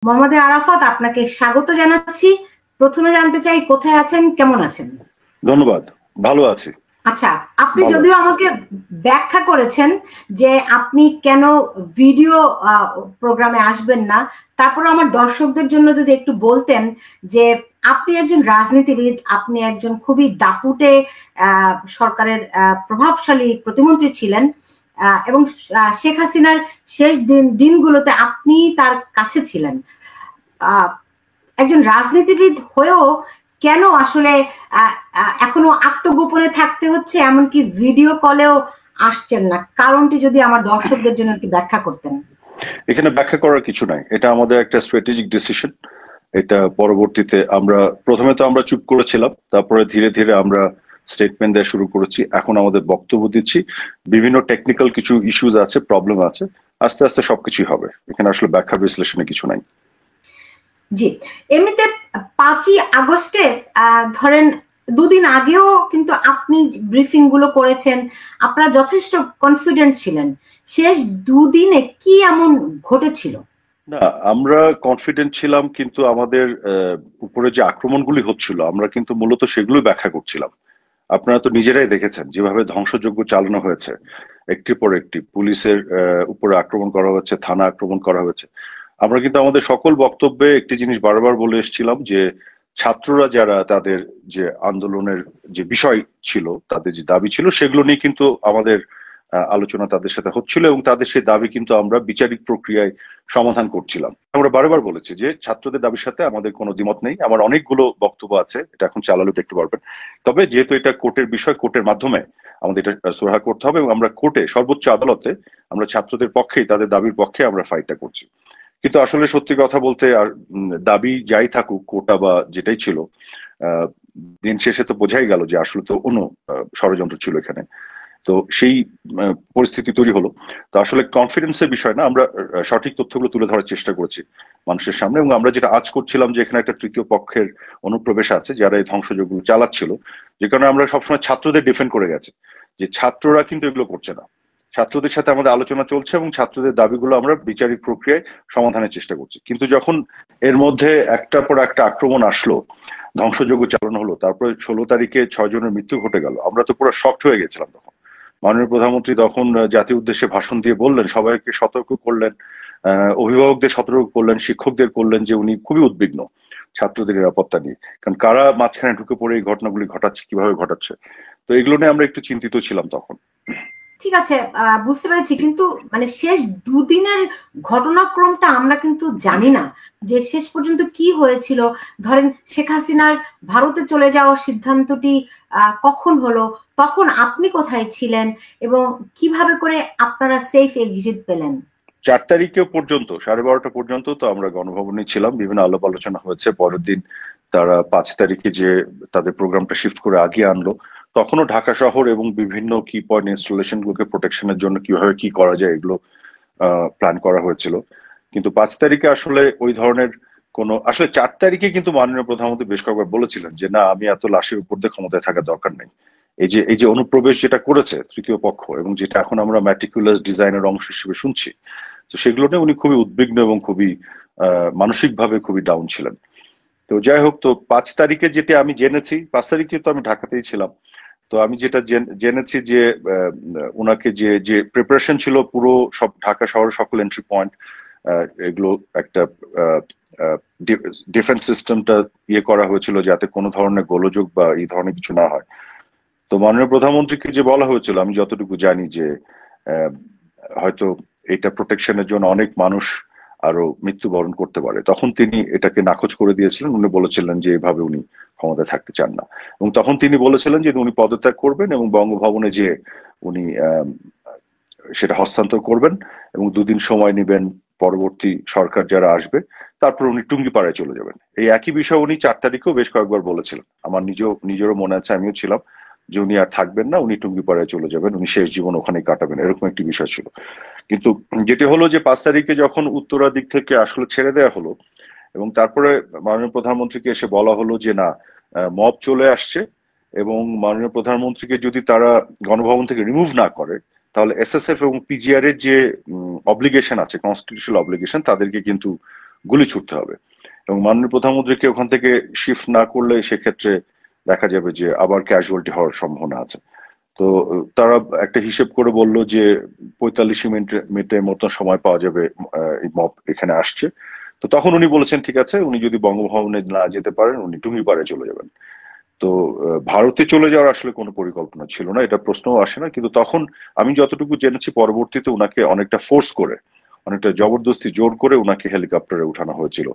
মোহাম্মদ আরাফাত, আপনাকে স্বাগত জানাচ্ছি। প্রথমে জানতে চাই কোথায় আছেন, কেমন আছেন? ধন্যবাদ, ভালো আছি। আচ্ছা, আপনি যদিও আমাকে ব্যাখ্যা করেছেন যে আপনি কেন ভিডিও প্রোগ্রামে আসবেন না, তারপর আমার দর্শকদের জন্য যদি একটু বলতেন যে আপনি একজন রাজনীতিবিদ, আপনি একজন খুবই দাপুটে সরকারের প্রভাবশালী প্রতিমন্ত্রী ছিলেন এবং শেখ হাসিনার শেষ দিনগুলোতে আপনি তার কাছে ছিলেন। একজন রাজনীতিবিদ হয়েও কেন আসলে এখনো আত্মগোপনে থাকতে হচ্ছে, এমনকি ভিডিও কলেও আসছেন না? কারণটি যদি আমার দর্শকদের জন্য একটু ব্যাখ্যা করতেন। এখানে ব্যাখ্যা করার কিছু নাই, এটা আমাদের একটা স্ট্র্যাটেজিক ডিসিশন। এটা পরবর্তীতে প্রথমে তো আমরা চুপ করেছিলাম, তারপরে ধীরে ধীরে আমরা স্টেটমেন্ট দেওয়া শুরু করেছি। এখন আমাদের বক্তব্য দিচ্ছি। বিভিন্ন টেকনিক্যাল কিছু ইস্যুজ আছে, প্রবলেম আছে, আস্তে আস্তে সবকিছুই হবে। এখানে আসলে ব্যাখ্যা বিশ্লেষণে কিছু নাই। জি, এমনিতে 5ই আগস্টে ধরেন দুদিন আগেও কিন্তু আপনি ব্রিফিং গুলো করেছেন, আপনারা যথেষ্ট কনফিডেন্ট ছিলেন। শেষ দুদিনে কি এমন ঘটেছিল? না, আমরা কনফিডেন্ট ছিলাম, কিন্তু আমাদের উপরে যে আক্রমণগুলি হচ্ছিল আমরা কিন্তু মূলত সেগুলো ব্যাখ্যা করছিলাম। আপনারা তো নিজেরাই দেখেছেন যেভাবে ধ্বংসযজ্ঞ চালানো হয়েছে, একটির পর একটি পুলিশের উপরে আক্রমণ করা হয়েছে, থানা আক্রমণ করা হয়েছে। আমরা কিন্তু আমাদের সকল বক্তব্যে একটি জিনিস বারবার বলে এসেছিলাম যে ছাত্ররা যারা তাদের যে আন্দোলনের যে বিষয় ছিল, তাদের যে দাবি ছিল, সেগুলো নিয়ে কিন্তু আমাদের আলোচনা তাদের সাথে হচ্ছিল এবং তাদের সেই দাবি কিন্তু আমরা বিচারিক প্রক্রিয়ায় সমাধান করছিলাম। আমরা বারবার বলেছি যে ছাত্রদের দাবির সাথে আমাদের কোনো দ্বিমত নেই। আমার অনেকগুলো বক্তব্য আছে, এটা এখন চালালেও দেখতে পারবেন। তবে যেহেতু এটা কোর্টের বিষয়, কোর্টের মাধ্যমে আমাদের এটা সুরাহা করতে হবে এবং আমরা কোর্টে, সর্বোচ্চ আদালতে আমরা ছাত্রদের পক্ষেই, তাদের দাবির পক্ষে আমরা ফাইটটা করছি। কিন্তু আসলে সত্যি কথা বলতে, আর দাবি যাই থাকুক, কোটা বা যেটাই ছিল, দিন শেষে তো বোঝাই গেল যে আসলে তো অন্য ষড়যন্ত্র ছিল এখানে। তো সেই পরিস্থিতি তৈরি হলো। তো আসলে কনফিডেন্সের বিষয় না, আমরা সঠিক তথ্যগুলো তুলে ধরার চেষ্টা করেছি মানুষের সামনে। এবং আমরা যেটা আজ করছিলাম যে এখানে একটা তৃতীয় পক্ষের অনুপ্রবেশ আছে যারা এই ধ্বংসযজ্ঞ চালাচ্ছিল, যে কারণে আমরা সবসময় ছাত্রদের ডিফেন্ড করে গেছি যে ছাত্ররা কিন্তু এগুলো করছে না। ছাত্রদের সাথে আমাদের আলোচনা চলছে এবং ছাত্রদের দাবিগুলো আমরা বিচারিক প্রক্রিয়ায় সমাধানের চেষ্টা করছি। কিন্তু যখন এর মধ্যে একটার পর একটা আক্রমণ আসলো, ধ্বংসযজ্ঞ চালানো হলো, তারপরে 16 তারিখে 6 জনের মৃত্যু ঘটে গেল, আমরা তো পুরো শকড হয়ে গেছিলাম তখন। মাননীয় প্রধানমন্ত্রী তখন জাতীয় উদ্দেশ্যে ভাষণ দিয়ে বললেন, সবাইকে সতর্ক করলেন, অভিভাবকদের সতর্ক করলেন, শিক্ষকদের করলেন যে উনি খুবই উদ্বিগ্ন ছাত্রদের নিরাপত্তা নিয়ে, কারণ কারা মাঝখানে ঢুকে পড়ে এই ঘটনাগুলি ঘটাচ্ছে, কিভাবে ঘটাচ্ছে। তো এগুলো নিয়ে আমরা একটু চিন্তিত ছিলাম তখন। ঠিক আছে, বুঝতে পেরেছি, কিন্তু মানে শেষ দুদিনের ঘটনাক্রমটা আমরা কিন্তু জানি না যে শেষ পর্যন্ত কি হয়েছিল। ধরেন শেখ হাসিনার ভারতে চলে যাওয়ার সিদ্ধান্তটি কখন হলো, তখন আপনি কোথায় ছিলেন এবং কিভাবে করে আপনারা সেফ এক্সিট পেলেন? 4 তারিখে পর্যন্ত 12:30 পর্যন্ত তো আমরা গণভবনে ছিলাম, বিভিন্ন আলাপ আলোচনা হয়েছে। পরের দিন তারা 5 তারিখে যে তাদের প্রোগ্রামটা শিফট করে আগিয়ে আনলো, তখনও ঢাকা শহর এবং বিভিন্ন কি পয়েন্ট ইনস্টলেশন গুলোকে প্রোটেকশনের জন্য কিভাবে কি করা যায় এগুলো প্ল্যান করা হয়েছিল। কিন্তু 5 তারিখে আসলে ওই ধরনের কোনো, আসলে 4 তারিখে কিন্তু মাননীয় প্রধানমন্ত্রী বেশ কয়েকবার বলেছিলেন যে না, আমি এত লাশের উপর দিয়ে ক্ষমতায় থাকার দরকার নেই। এই যে অনুপ্রবেশ যেটা করেছে তৃতীয় পক্ষ, এবং যেটা এখন আমরা ম্যাটিকুলাস ডিজাইনের অংশ হিসেবে শুনছি, তো সেগুলো নিয়ে উনি খুবই উদ্বিগ্ন এবং খুবই মানসিকভাবে খুবই ডাউন ছিলেন। তো যাই হোক, তো 5 তারিখে যেটা আমি জেনেছি, 5 তারিখে তো আমি ঢাকাতেই ছিলাম। তো আমি যেটা জেনেছি যে ওনাকে যে যে প্রিপারেশন ছিল, পুরো সব ঢাকা শহরের সকল এন্ট্রি পয়েন্ট, এগুলো একটা ডিফেন্স সিস্টেমটা ইয়ে করা হয়েছিল যাতে কোনো ধরনের গোলযোগ বা এই ধরনের কিছু না হয়। তো মাননীয় প্রধানমন্ত্রীকে যে বলা হয়েছিল, আমি যতটুকু জানি যে হয়তো এটা প্রোটেকশনের জন্য অনেক মানুষ আরো মৃত্যুবরণ করতে পারে, তখন তিনি এটাকে নাকচ করে দিয়েছিলেন। উনি বলেছিলেন যে এভাবে উনি ক্ষমতায় থাকতে চান না, এবং তখন তিনি বলেছিলেন যে উনি পদত্যাগ করবেন এবং বঙ্গভবনে যে উনি সেটা হস্তান্তর করবেন এবং 2 দিন সময় নেবেন পরবর্তী সরকার যারা আসবে, তারপর উনি টুঙ্গিপাড়ায় চলে যাবেন। এই একই বিষয় উনি 4 তারিখেও বেশ কয়েকবার বলেছিলেন। আমার নিজেরও মনে আছে, আমিও ছিলাম, যে উনি আর থাকবেন না, উনি টুঙ্গিপাড়ায় চলে যাবেন, উনি শেষ জীবন ওখানেই কাটাবেন, এরকম একটি বিষয় ছিল। কিন্তু যেটি হলো যে 5 তারিখে যখন উত্তরা দিক থেকে আসলে ছেড়ে দেওয়া হলো এবং তারপরে মাননীয় প্রধানমন্ত্রীকে এসে বলা হলো যে না, মব চলে আসছে এবং মাননীয় প্রধানমন্ত্রীকে যদি তারা গণভবন থেকে রিমুভ না করে, তাহলে এসএসএফ এবং পিজিআর এর যে অব্লিগেশন আছে, কনস্টিটিউশনাল অব্লিগেশন, তাদেরকে কিন্তু গুলি ছুটতে হবে। এবং মাননীয় প্রধানমন্ত্রীকে ওখান থেকে শিফট না করলে সেক্ষেত্রে দেখা যাবে যে আবার ক্যাজুয়ালিটি হওয়ার সম্ভাবনা আছে। তো তারা একটা হিসেব করে বলল যে 45 মিনিটের মতো সময় পাওয়া যাবে, এই মব এখানে আসছে। তো তখন উনি বলেছেন ঠিক আছে, উনি যদি বঙ্গভবনে না যেতে পারেন উনি টুঙ্গিপাড়ায় চলে যাবেন। তো ভারতে চলে যাওয়ার আসলে কোনো পরিকল্পনা ছিল না, এটা প্রশ্নও আসে না। কিন্তু তখন আমি যতটুকু জেনেছি পরবর্তীতে উনাকে অনেকটা ফোর্স করে, অনেকটা জবরদস্তি জোর করে উনাকে হেলিকপ্টারে উঠানো হয়েছিল,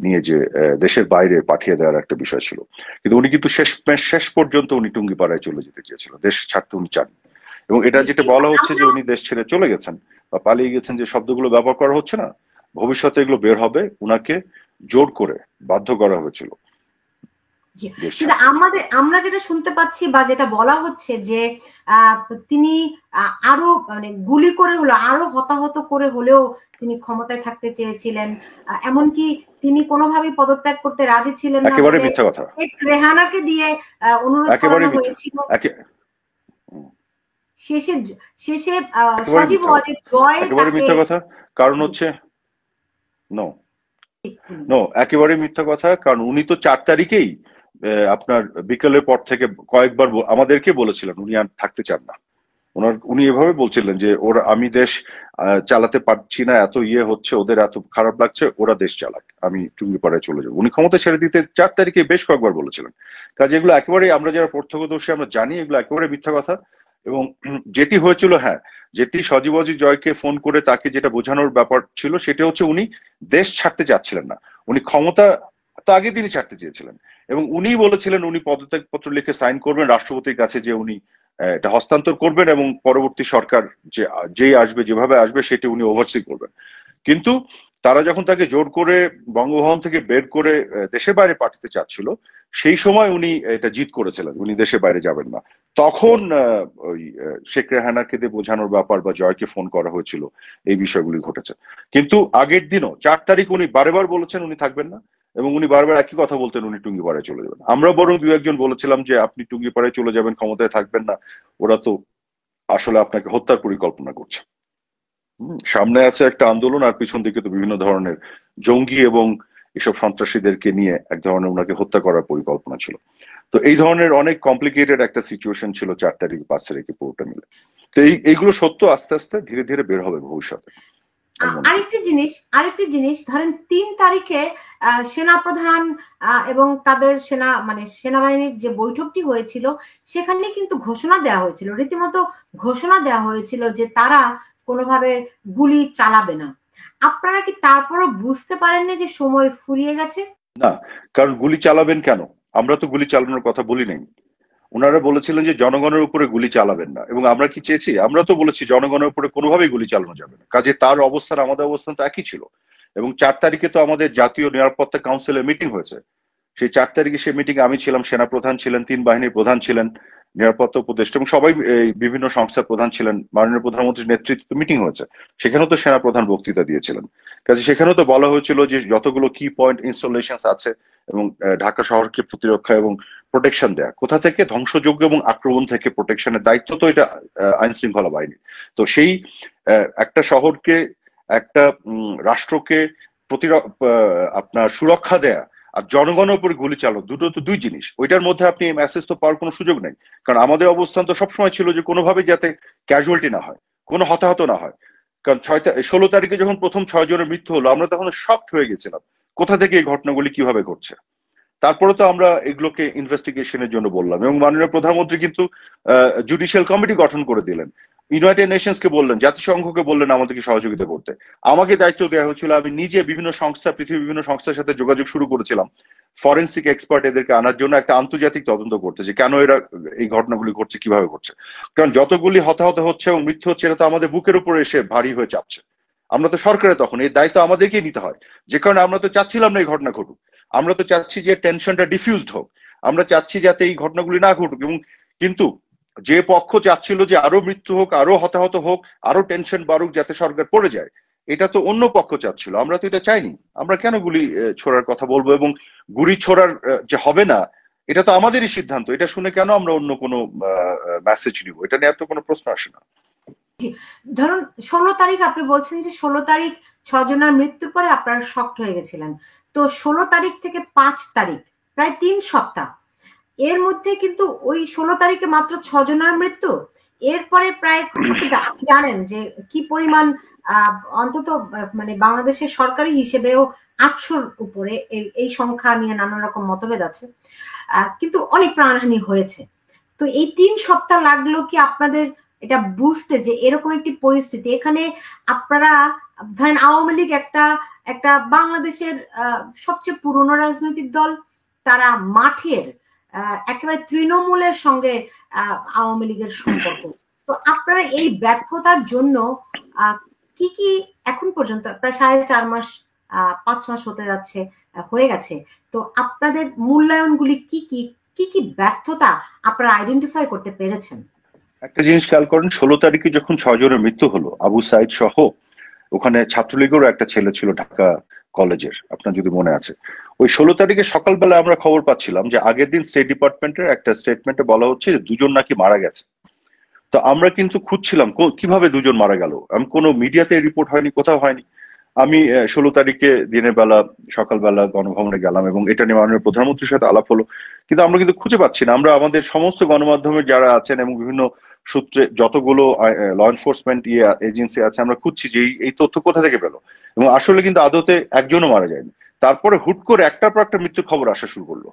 নিয়ে যে দেশের বাইরে পাঠিয়ে দেওয়ার একটা বিষয় ছিল। কিন্তু উনি কিন্তু শেষ পর্যন্ত উনি টুঙ্গিপাড়ায় চলে যেতে চেয়েছিল, দেশ ছাড়তে উনি চান। এবং এটা যেটা বলা হচ্ছে যে উনি দেশ ছেড়ে চলে গেছেন বা পালিয়ে গেছেন, যে শব্দগুলো ব্যবহার করা হচ্ছে না, ভবিষ্যতে এগুলো বের হবে, উনাকে জোর করে বাধ্য করা হয়েছিল। কিন্তু আমরা যেটা শুনতে পাচ্ছি বা যেটা বলা হচ্ছে যে তিনি আরো মানে গুলি করে হলো, আরো হতাহত করে হলেও তিনি ক্ষমতায় থাকতে চেয়েছিলেন, এমনকি তিনি কোনোভাবেই পদত্যাগ করতে রাজি ছিলেন না। একেবারে মিথ্যা কথা। রেহানাকে দিয়ে অনুরোধ করানো হয়েছিল। শেষে সজীব ওয়াজেদ জয় একেবারে মিথ্যা কথা। কারণ হচ্ছে একেবারে মিথ্যা কথা। কারণ উনি তো 4 তারিখেই আপনার বিকেলের পর থেকে কয়েকবার আমাদেরকে বলেছিলেন উনি আর থাকতে চান না। উনি এভাবে বলছিলেন যে আমি দেশ চালাতে পারছি না, এত হচ্ছে, ওদের এত খারাপ লাগছে, ওরা দেশ চালাক, আমি টুঙ্গিপাড়ায় চলে যাবো। উনি ক্ষমতা ছেড়ে দিতে 4 তারিখে বেশ কয়েকবার বলেছিলেন। কাজে এগুলো একেবারে, আমরা যারা প্রত্যক্ষদর্শী আমরা জানি এগুলো একেবারে মিথ্যা কথা। এবং যেটি হয়েছিল, যেটি সজীব ওয়াজেদ জয়কে ফোন করে তাকে যেটা বোঝানোর ব্যাপার ছিল সেটা হচ্ছে উনি দেশ ছাড়তে চাচ্ছিলেন না, উনি ক্ষমতা তো আগের দিনই ছাড়তে চেয়েছিলেন। এবং উনি বলেছিলেন উনি পদত্যাগপত্র লিখে সাইন করবেন রাষ্ট্রপতির কাছে, যে উনি এটা হস্তান্তর করবেন এবং পরবর্তী সরকার যেই আসবে যেভাবে আসবে সেটি উনি ওভারসি করবেন। কিন্তু তারা যখন তাকে জোর করে বঙ্গভবন থেকে বের করে দেশের বাইরে পাঠাতে চাচ্ছিল, সেই সময় উনি এটা জিদ করেছিলেন উনি দেশের বাইরে যাবেন না। তখন ওই শেখ রেহানাকে দিয়ে বোঝানোর ব্যাপার বা জয়কে ফোন করা হয়েছিল, এই বিষয়গুলি ঘটেছে। কিন্তু আগের দিনও 4 তারিখ উনি বারবার বলেছেন উনি থাকবেন না, এবং উনি বারবার একই কথা বলতেন উনি টুঙ্গিপাড়ায় চলে যাবেন। আমরা বরং 2-1 বলেছিলাম যে আপনি টুঙ্গিপাড়ায় চলে যাবেন, ক্ষমতায় থাকবেন না, ওরা তো আসলে আপনাকে হত্যার পরিকল্পনা করছে। সামনে আছে একটা আন্দোলন, আর পিছন দিকে তো বিভিন্ন ধরনের জঙ্গি এবং এসব সন্ত্রাসীদেরকে নিয়ে এক ধরনের ওনাকে হত্যা করার পরিকল্পনা ছিল। তো এই ধরনের অনেক কমপ্লিকেটেড একটা সিচুয়েশন ছিল 4 তারিখ 5 তারিখে পুরোটা মিলে। তো এইগুলো সত্য আস্তে আস্তে ধীরে ধীরে বের হবে ভবিষ্যতে। আরেকটি জিনিস ধরেন 3 তারিখে সেনাপ্রধান এবং তাদের সেনাবাহিনীর যে বৈঠকটি হয়েছিল সেখানে কিন্তু ঘোষণা দেওয়া হয়েছিল, রীতিমতো ঘোষণা দেওয়া হয়েছিল যে তারা কোনোভাবে গুলি চালাবে না। আপনারা কি তারপরও বুঝতে পারেননি যে সময় ফুরিয়ে গেছে? না, কারণ গুলি চালাবেন কেন? আমরা তো গুলি চালানোর কথা বলি নাই। ওনারা বলেছিলেন যে জনগণের উপরে গুলি চালাবেন না, এবং আমরা কি চেয়েছি? আমরা তো বলেছি জনগণের উপরে কোনোভাবেই গুলি চালানো যাবে না। কাজে তার অবস্থান আমাদের অবস্থান তো একই ছিল। এবং 4 তারিখে তো আমাদের জাতীয় নিরাপত্তা কাউন্সিলের মিটিং হয়েছে। সেই 4 তারিখে সেই মিটিং আমি ছিলাম, সেনাপ্রধান ছিলেন, 3 বাহিনীর প্রধান ছিলেন, নিরাপত্তা উপদেষ্টা এবং সবাই বিভিন্ন সংস্থার প্রধান ছিলেন। মাননীয় প্রধানমন্ত্রীর নেতৃত্বে মিটিং হয়েছে, সেখানেও তো সেনাপ্রধান বক্তৃতা দিয়েছিলেন। কাজে সেখানেও তো বলা হয়েছিল যে যতগুলো কি পয়েন্ট ইনস্টলেশন আছে এবং ঢাকা শহরকে প্রতিরক্ষা এবং প্রোটেকশন দেয়া, কোথা থেকে? ধ্বংসযোগ্য এবং আক্রমণ থেকে প্রোটেকশনের দায়িত্ব তো এটা আইন শৃঙ্খলা বাহিনী। তো সেই একটা শহরকে, একটা রাষ্ট্রকে আপনার সুরক্ষা দেয়া আর জনগণের উপর গুলি চালানো, দুটো তো দুই জিনিস। ওইটার মধ্যে আপনি মেসেজ তো পাওয়ার কোনো সুযোগ নেই। কারণ আমাদের অবস্থান তো সবসময় ছিল যে কোনোভাবে যাতে ক্যাজুয়ালিটি না হয়, কোনো হতাহত না হয়। কারণ 16 তারিখে যখন প্রথম 6 জনের মৃত্যু হলো, আমরা তখন শকড হয়ে গেছিলাম কোথা থেকে এই ঘটনাগুলি কিভাবে ঘটছে। তারপরে তো আমরা এগুলোকে ইনভেস্টিগেশনের জন্য বললাম, এবং মাননীয় প্রধানমন্ত্রী কিন্তু জুডিশিয়াল কমিটি গঠন করে দিলেন, ইউনাইটেড নেশনসকে বললেন, জাতিসংঘকে বললেন আমাদেরকে সহযোগিতা করতে। আমাকে দায়িত্ব দেওয়া হয়েছিল, আমি নিজে বিভিন্ন সংস্থা, পৃথিবীর বিভিন্ন সংস্থার সাথে যোগাযোগ শুরু করেছিলাম ফরেন্সিক এক্সপার্ট এদেরকে আনার জন্য, একটা আন্তর্জাতিক তদন্ত করতে যে কেন এরা এই ঘটনাগুলি ঘটছে, কিভাবে ঘটছে। কারণ যতগুলি হতাহত হচ্ছে এবং মৃত্যু হচ্ছে, এটা তো আমাদের বুকের উপরে এসে ভারী হয়ে চাপছে। আমরা তো সরকারে তখন এই দায়িত্ব আমাদেরকেই নিতে হয়, যে কারণে আমরা তো চাচ্ছিলাম না এই ঘটনা ঘটুক। আমরা তো চাচ্ছি যে টেনশনটা ডিফিউজড হোক, আমরা চাচ্ছি যাতে এই ঘটনাগুলি না ঘটুক। এবং কিন্তু যে পক্ষ চাচ্ছিল যে আরো মৃত্যু হোক, আরো হতাহত হোক, আরো টেনশন বাড়ুক, যাতে সরকার পড়ে যায়, এটা তো অন্য পক্ষ চাচ্ছিল। আমরা তো এটা চাইনি। আমরা কেন গুলি ছোড়ার কথা বলবো? এবং গুলি ছোড়ার যে হবে না, এটা তো আমাদেরই সিদ্ধান্ত। এটা শুনে কেন আমরা অন্য কোনো মেসেজ নিব? এটা নিয়ে তো কোনো প্রশ্ন আসে না। জি, ধরুন 16 তারিখ আপনি বলছেন যে 16 তারিখ 6 জনের মৃত্যুর পরে আপনারা শকড হয়ে গেছিলেন। তো 16 তারিখ থেকে 5 তারিখ প্রায় 3 সপ্তাহ, এর মধ্যে কিন্তু ওই 16 তারিখে মাত্র 6 জনের মৃত্যু, এরপরে প্রায় আপনি জানেন যে কি পরিমাণ অন্তত মানে বাংলাদেশের সরকারি হিসেবেও 800-র উপরে এই সংখ্যা নিয়ে নানা রকম মতভেদ আছে, কিন্তু অনেক প্রাণহানি হয়েছে। তো এই 3 সপ্তাহ লাগলো কি আপনাদের এটা বুঝতে যে এরকম একটি পরিস্থিতি, এখানে আপনারা ধরেন আওয়ামী লীগ একটা বাংলাদেশের সবচেয়ে পুরনো রাজনৈতিক দল, তারা মাঠের একেবারে তৃণমূলের সঙ্গে আওয়ামী লীগের সম্পর্ক। তো আপনারা এই ব্যর্থতার জন্য কি কি এখন পর্যন্ত প্রায় 4.5 মাস 5 মাস হতে যাচ্ছে, হয়ে গেছে, তো আপনাদের মূল্যায়নগুলি কি কি কি কি ব্যর্থতা আপনারা আইডেন্টিফাই করতে পেরেছেন? একটা জিনিস খেয়াল করেন, 16 তারিখে যখন 6 জনের মৃত্যু হলো, আবু সাইদ সহ, ওখানে ছাত্রলীগেরও একটা ছেলে ছিল ঢাকা কলেজের, আপনার যদি মনে আছে। ওই 16 তারিখে সকালবেলা আমরা খবর পাচ্ছিলাম যে আগের দিন স্টেট ডিপার্টমেন্টের একটা স্টেটমেন্টে বলা হচ্ছে যে 2 জন নাকি মারা গেছে। তো আমরা কিন্তু খুঁজছিলাম কিভাবে 2 জন মারা গেল, আমি কোনো মিডিয়াতে রিপোর্ট হয়নি, কোথাও হয়নি। আমি 16 তারিখে দিনের বেলা সকালবেলা গণভবনে গেলাম এবং এটা নিয়ে মাননীয় প্রধানমন্ত্রীর সাথে আলাপ হলো, কিন্তু আমরা কিন্তু খুঁজে পাচ্ছি না। আমরা আমাদের সমস্ত গণমাধ্যমের যারা আছেন এবং বিভিন্ন সূত্রে যতগুলো ল এনফোর্সমেন্ট এজেন্সি আছে, আমরা খুঁজছি যে এই তথ্য কোথা থেকে পেলো, এবং আসলে কিন্তু আদতে একজনও মারা যায়নি। তারপরে হুট করে একটার পর একটা মৃত্যুর খবর আসা শুরু করলো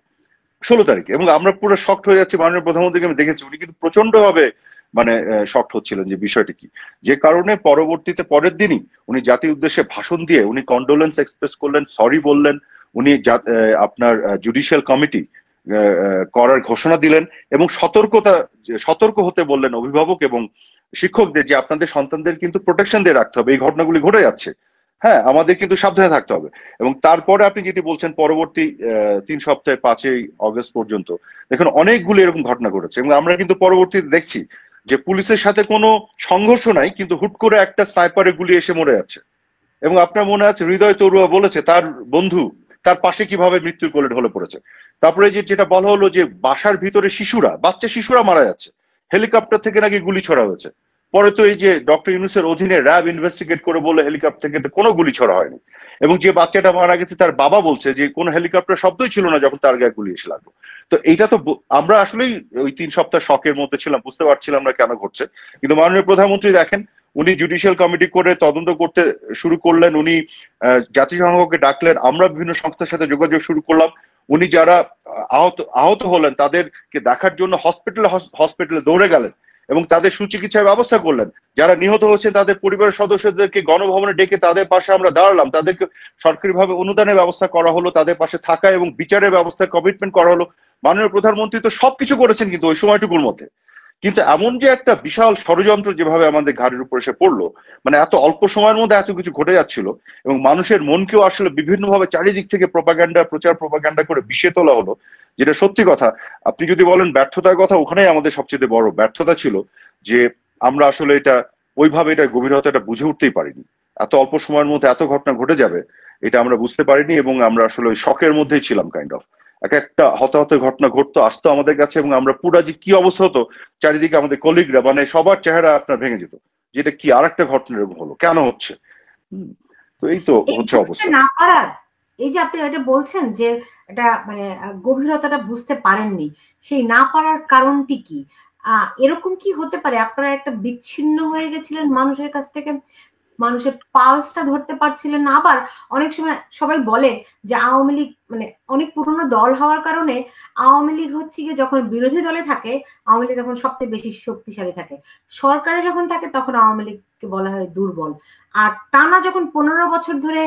16 তারিখে, এবং আমরা পুরো শকড হয়ে যাচ্ছি। মাননীয় প্রধানমন্ত্রীকে আমি দেখেছি, উনি কিন্তু প্রচন্ড ভাবে মানে শকড হচ্ছিলেন যে বিষয়টি কি, যে কারণে পরবর্তীতে পরের দিনই উনি জাতির উদ্দেশ্যে ভাষণ দিয়ে উনি কন্ডোলেন্স এক্সপ্রেস করলেন, সরি বললেন, উনি আপনার জুডিশিয়াল কমিটি করার ঘোষণা দিলেন এবং সতর্ক হতে বললেন অভিভাবক এবং শিক্ষকদের যে আপনাদের সন্তানদের কিন্তু প্রোটেকশন দিয়ে রাখতে হবে, এই ঘটনাগুলি ঘটে যাচ্ছে, হ্যাঁ আমাদের কিন্তু সাবধানে থাকতে হবে। এবং তারপরে আপনি যেটি বলছেন পরবর্তী 3 সপ্তাহে 5ই অগস্ট পর্যন্ত দেখুন অনেকগুলো এরকম ঘটনা ঘটেছে, এবং আমরা কিন্তু পরবর্তীতে দেখছি যে পুলিশের সাথে কোনো সংঘর্ষ নাই, কিন্তু হুট করে একটা স্নাইপারে গুলি এসে মরে যাচ্ছে। এবং আপনার মনে আছে হৃদয় তরুয়া বলেছে তার বন্ধু তার পাশে কিভাবে মৃত্যুর কোলে ঢলে পড়েছে। তারপরে যেটা বলা হলো যে বাসার ভিতরে বাচ্চা শিশুরা মারা যাচ্ছে, হেলিকপ্টার থেকে নাকি গুলি ছড়া হয়েছে। পরে তো এই যে ডক্টর ইউনূসের অধীনে র্যাব ইনভেস্টিগেট করে বলে হেলিকপ্টার থেকে কোনো গুলি ছড়া হয়নি, এবং যে বাচ্চাটা মারা গেছে তার বাবা বলছে যে কোনো হেলিকপ্টার শব্দই ছিল না যখন তার গায়ে গুলি এসে লাগলো। তো এইটা তো আমরা আসলেই ওই 3 সপ্তাহ শকের মধ্যে ছিলাম, বুঝতে পারছিলাম না কেন ঘটছে। কিন্তু মাননীয় প্রধানমন্ত্রী দেখেন উনি জুডিশিয়াল কমিটি করে তদন্ত করতে শুরু করলেন, উনি জাতিসংঘকে ডাকলেন, আমরা বিভিন্ন সংস্থার সাথে যোগাযোগ শুরু করলাম, উনি যারা আহত হলেন তাদেরকে দেখার জন্য হসপিটালে দৌড়ে গেলেন এবং তাদের সুচিকিৎসার ব্যবস্থা করলেন। যারা নিহত হয়েছেন তাদের পরিবারের সদস্যদেরকে গণভবনে ডেকে তাদের পাশে আমরা দাঁড়ালাম, তাদেরকে সরকারিভাবে অনুদানের ব্যবস্থা করা হলো, তাদের পাশে থাকা এবং বিচারের ব্যবস্থা কমিটমেন্ট করা হলো। মাননীয় প্রধানমন্ত্রী তো সবকিছু করেছেন কিন্তু ওই সময়টুকুর মধ্যে। কিন্তু এমন যে একটা বিশাল ষড়যন্ত্র যেভাবে আমাদের ঘাড়ের উপর এসে পড়লো, মানে এত অল্প সময়ের মধ্যে এত কিছু ঘটে যাচ্ছিল এবং মানুষের মনকেও আসলে বিভিন্নভাবে চারিদিক থেকে প্রচার প্রপাগান্ডা করে বিষে তোলা হলো, যেটা সত্যি কথা। আপনি যদি বলেন ব্যর্থতার কথা, ওখানেই আমাদের সবচেয়ে বড় ব্যর্থতা ছিল যে আমরা আসলে এটা ওইভাবে এটা গভীরতাটা বুঝে উঠতেই পারিনি। এত অল্প সময়ের মধ্যে এত ঘটনা ঘটে যাবে এটা আমরা বুঝতে পারিনি, এবং আমরা আসলে ওই শকের মধ্যেই ছিলাম কাইন্ড অফ। একটা হতাহতের ঘটনা ঘটতো, আসতো আমাদের কাছে, এবং আমরা পুরা যে কি অবস্থা হতো চারিদিকে আমাদের কলিগরা মানে সবার চেহারা আপনার ভেঙে যেত, যেটা কি আর একটা ঘটনা এরকম হলো, কেন হচ্ছে। তো এই তো হচ্ছে অবস্থা। না পারার, এই যে আপনি এটা বলছেন যে এটা মানে গভীরতাটা বুঝতে পারেননি, সেই না পারার কারণটি কি? এরকম কি হতে পারে আপনারা একটা বিচ্ছিন্ন হয়ে গেছিলেন মানুষের কাছ থেকে, মানুষের পালসটা ধরতে পারছিলেন না? আবার অনেক সময় সবাই বলে যে আওয়ামী লীগ মানে অনেক পুরনো দল হওয়ার কারণে আওয়ামী লীগ হচ্ছে গিয়ে যখন বিরোধী দলে থাকে আওয়ামী লীগ তখন সবচেয়ে বেশি শক্তিশালী থাকে, সরকারে যখন থাকে তখন আওয়ামী লীগকে বলা হয় দুর্বল, আর টানা যখন 15 বছর ধরে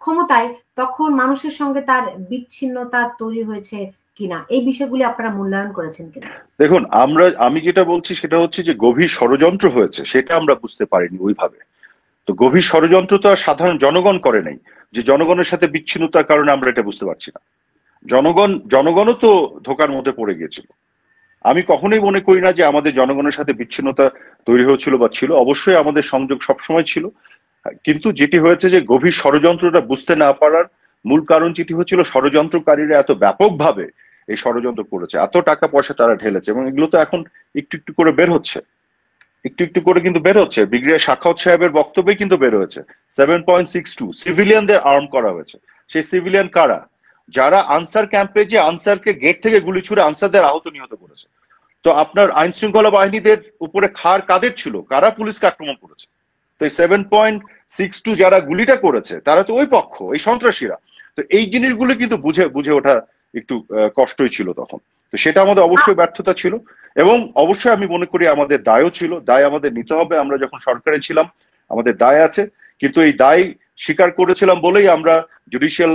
ক্ষমতায় তখন মানুষের সঙ্গে তার বিচ্ছিন্নতা তৈরি হয়েছে কিনা, এই বিষয়গুলি আপনারা মূল্যায়ন করেছেন কিনা? দেখুন আমি যেটা বলছি সেটা হচ্ছে যে গভীর ষড়যন্ত্র হয়েছে, সেটা আমরা বুঝতে পারিনি ওইভাবে। তো গভীর ষড়যন্ত্র তো আর সাধারণ জনগণ করে নাই, যে জনগণের সাথে বিচ্ছিন্নতার কারণে আমরা এটা বুঝতে পারছি না। জনগণও তো ধোকার মধ্যে পড়ে গিয়েছিল। আমি কখনোই মনে করি না যে আমাদের জনগণের সাথে বিচ্ছিন্নতা তৈরি হয়েছিল বা ছিল, অবশ্যই আমাদের সংযোগ সবসময় ছিল, কিন্তু যেটি হয়েছে যে গভীর ষড়যন্ত্রটা বুঝতে না পারার মূল কারণ যেটি হচ্ছিল, ষড়যন্ত্রকারীরা এত ব্যাপকভাবে এই ষড়যন্ত্র করেছে, এত টাকা পয়সা তারা ঢেলেছে, এবং এগুলো তো এখন একটু একটু করে বের হচ্ছে। একটু একটু করে কিন্তু বের হচ্ছে। ব্রিগেডিয়ার সাখাওয়াত সাহেবের বক্তব্যে কিন্তু বের হয়েছে 7.62 সিভিলিয়ানদের আর্ম করা হয়েছে। সেই সিভিলিয়ান কারা? যারা আনসার ক্যাম্পে যে আনসারকে গেট থেকে গুলি ছুড়ে আনসারদের আহত নিহত করেছে। তো আপনার আইন শৃঙ্খলা বাহিনীদের উপরে খার কাদের ছিল? কারা পুলিশকে আক্রমণ করেছে? তো এই 7.62 যারা গুলিটা করেছে তারা তো ওই পক্ষ, এই সন্ত্রাসীরা। তো এই জিনিসগুলো কিন্তু বুঝে বুঝে ওঠা একটু কষ্টই ছিল তখন। তো সেটা আমাদের অবশ্যই ব্যর্থতা ছিল, এবং অবশ্যই আমি মনে করি আমাদের দায়ও ছিল। দায় আমাদের নিতে হবে। আমরা যখন সরকারে ছিলাম আমাদের দায় আছে, কিন্তু এই দায় স্বীকার করেছিলাম বলেই আমরা জুডিশিয়াল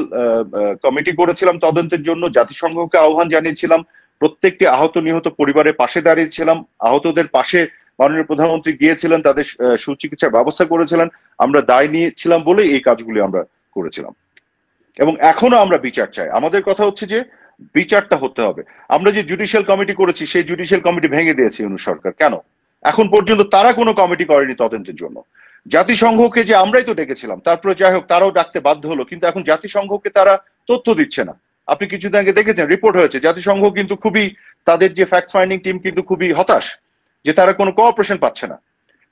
কমিটি করেছিলাম তদন্তের জন্য, জাতিসংঘকে আহ্বান জানিয়েছিলাম, প্রত্যেকটি আহত নিহত পরিবারের পাশে দাঁড়িয়েছিলাম, আহতদের পাশে মাননীয় প্রধানমন্ত্রী গিয়েছিলেন, তাদের সুচিকিৎসার ব্যবস্থা করেছিলেন। আমরা দায় নিয়েছিলাম বলেই এই কাজগুলি আমরা করেছিলাম, এবং এখনো আমরা বিচার চাই। আমাদের কথা হচ্ছে যে বিচারটা হতে হবে। আমরা যে জুডিশিয়াল কমিটি করেছি সেই জুডিশিয়াল কমিটি ভেঙে দিয়েছে ইউনূস সরকার। কেন? এখন পর্যন্ত তারা কোনো কমিটি করেনি তদন্তের জন্য। জাতিসংঘকে যে আমরাই তো ডেকেছিলাম, তারপরে যাই হোক তারাও ডাকতে বাধ্য হলো, কিন্তু এখন জাতিসংঘকে তারা তথ্য দিচ্ছে না। আপনি কিছুদিন আগে দেখেছেন রিপোর্ট হয়েছে, জাতিসংঘ কিন্তু খুবই, তাদের যে ফ্যাক্ট ফাইন্ডিং টিম কিন্তু খুবই হতাশ যে তারা কোনো কোঅপারেশন পাচ্ছে না।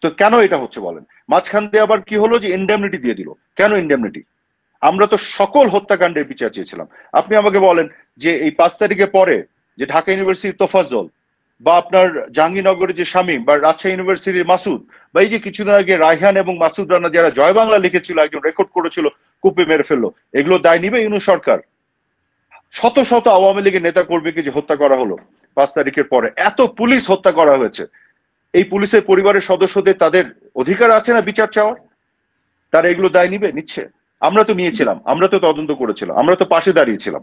তো কেন এটা হচ্ছে বলেন? মাঝখান দিয়ে আবার কি হলো যে ইনডেমনিটি দিয়ে দিল। কেন ইনডেমনিটি? আমরা তো সকল হত্যাকাণ্ডের বিচার চেয়েছিলাম। আপনি আমাকে বলেন যে এই 5 তারিখে পরে যে ঢাকা ইউনিভার্সিটির তোফাজ্জল, বা আপনার জাহাঙ্গীরনগরের যে শামীম, বা রাজশাহী ইউনিভার্সিটির মাসুদ, বা এই যে কিছুদিন আগে রায়হান এবং মাসুদ রানা যারা জয় বাংলা লিখেছিল, একজন রেকর্ড করেছিল, কুপে মেরে ফেললো, এগুলো দায় নিবে ইউনূস সরকার? শত শত আওয়ামী লীগের নেতা কর্মীকে যে হত্যা করা হলো 5 তারিখের পরে, এত পুলিশ হত্যা করা হয়েছে, এই পুলিশের পরিবারের সদস্যদের তাদের অধিকার আছে না বিচার চাওয়ার? তারা এগুলো দায় নিবে? নিচ্ছে? আমরা তো নিয়েছিলাম, আমরা তো তদন্ত করেছিলাম, আমরা তো পাশে দাঁড়িয়েছিলাম।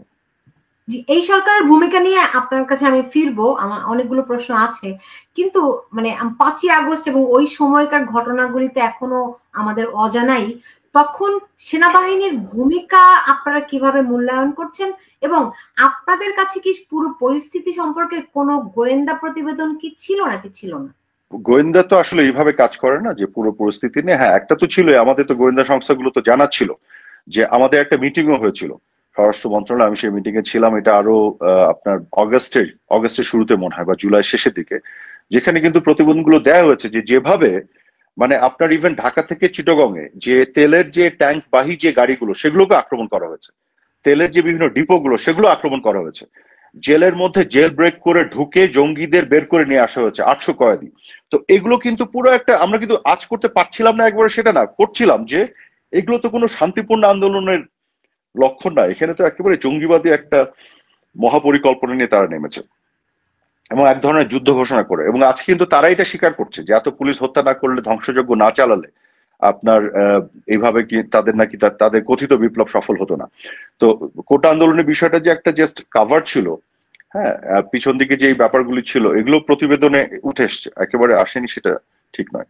এই সরকারের ভূমিকা নিয়ে আপনার কাছে আমি ফিরবো, আমার অনেকগুলো প্রশ্ন আছে, কিন্তু মানে 5ই আগস্ট এবং ওই সময়কার ঘটনাগুলিতে এখনো আমাদের অজানাই। তখন সেনাবাহিনীর ভূমিকা আপনারা কিভাবে মূল্যায়ন করছেন, এবং আপনাদের কাছে কি পুরো পরিস্থিতি সম্পর্কে কোনো গোয়েন্দা প্রতিবেদন কি ছিল নাকি ছিল না? গোয়েন্দা তো আসলে এইভাবে কাজ করে না যে পুরো পরিস্থিতি নিয়ে। হ্যাঁ, একটা তো ছিল, আমাদের তো গোয়েন্দা সংস্থাগুলো তো জানা ছিল যে আমাদের একটা মিটিংও হয়েছিল স্বরাষ্ট্র মন্ত্রণালয়, আমি সেই মিটিং এ ছিলাম। এটা আরো আপনার অগস্টের শুরুতে মনে হয়, বা জুলাই শেষের দিকে, যেখানে কিন্তু প্রতিবেদনগুলো দেওয়া হয়েছে যে যেভাবে মানে আপনার ইভেন ঢাকা থেকে চিটাগং এ যে তেলের যে ট্যাঙ্ক বাহী যে গাড়িগুলো সেগুলোকে আক্রমণ করা হয়েছে, তেলের যে বিভিন্ন ডিপোগুলো সেগুলো আক্রমণ করা হয়েছে, জেলের মধ্যে জেল ব্রেক করে ঢুকে জঙ্গিদের বের করে নিয়ে আসা হয়েছে 800 কয়েদি। তো এগুলো কিন্তু পুরো একটা, আমরা কিন্তু আজ করতে পারছিলাম না একবারে, সেটা না, করছিলাম যে এগুলো তো কোনো শান্তিপূর্ণ আন্দোলনের লক্ষণ না, এখানে তো একেবারে জঙ্গিবাদী একটা মহাপরিকল্পনা নিয়ে তারা নেমেছে এবং এক ধরনের যুদ্ধ ঘোষণা করে। এবং আজকে কিন্তু তারা এটা স্বীকার করছে যে এত পুলিশ হত্যা না করলে, ধ্বংসযজ্ঞ না চালালে আপনার এইভাবে কি তাদের নাকি তাদের কথিত বিপ্লব সফল হতো না। তো কোটা আন্দোলনের বিষয়টা যে একটা জাস্ট কাভার ছিল, হ্যাঁ, পিছন দিকে যে ব্যাপারগুলি ছিল এগুলো প্রতিবেদনে উঠে এসছে, একেবারে আসেনি সেটা ঠিক নয়।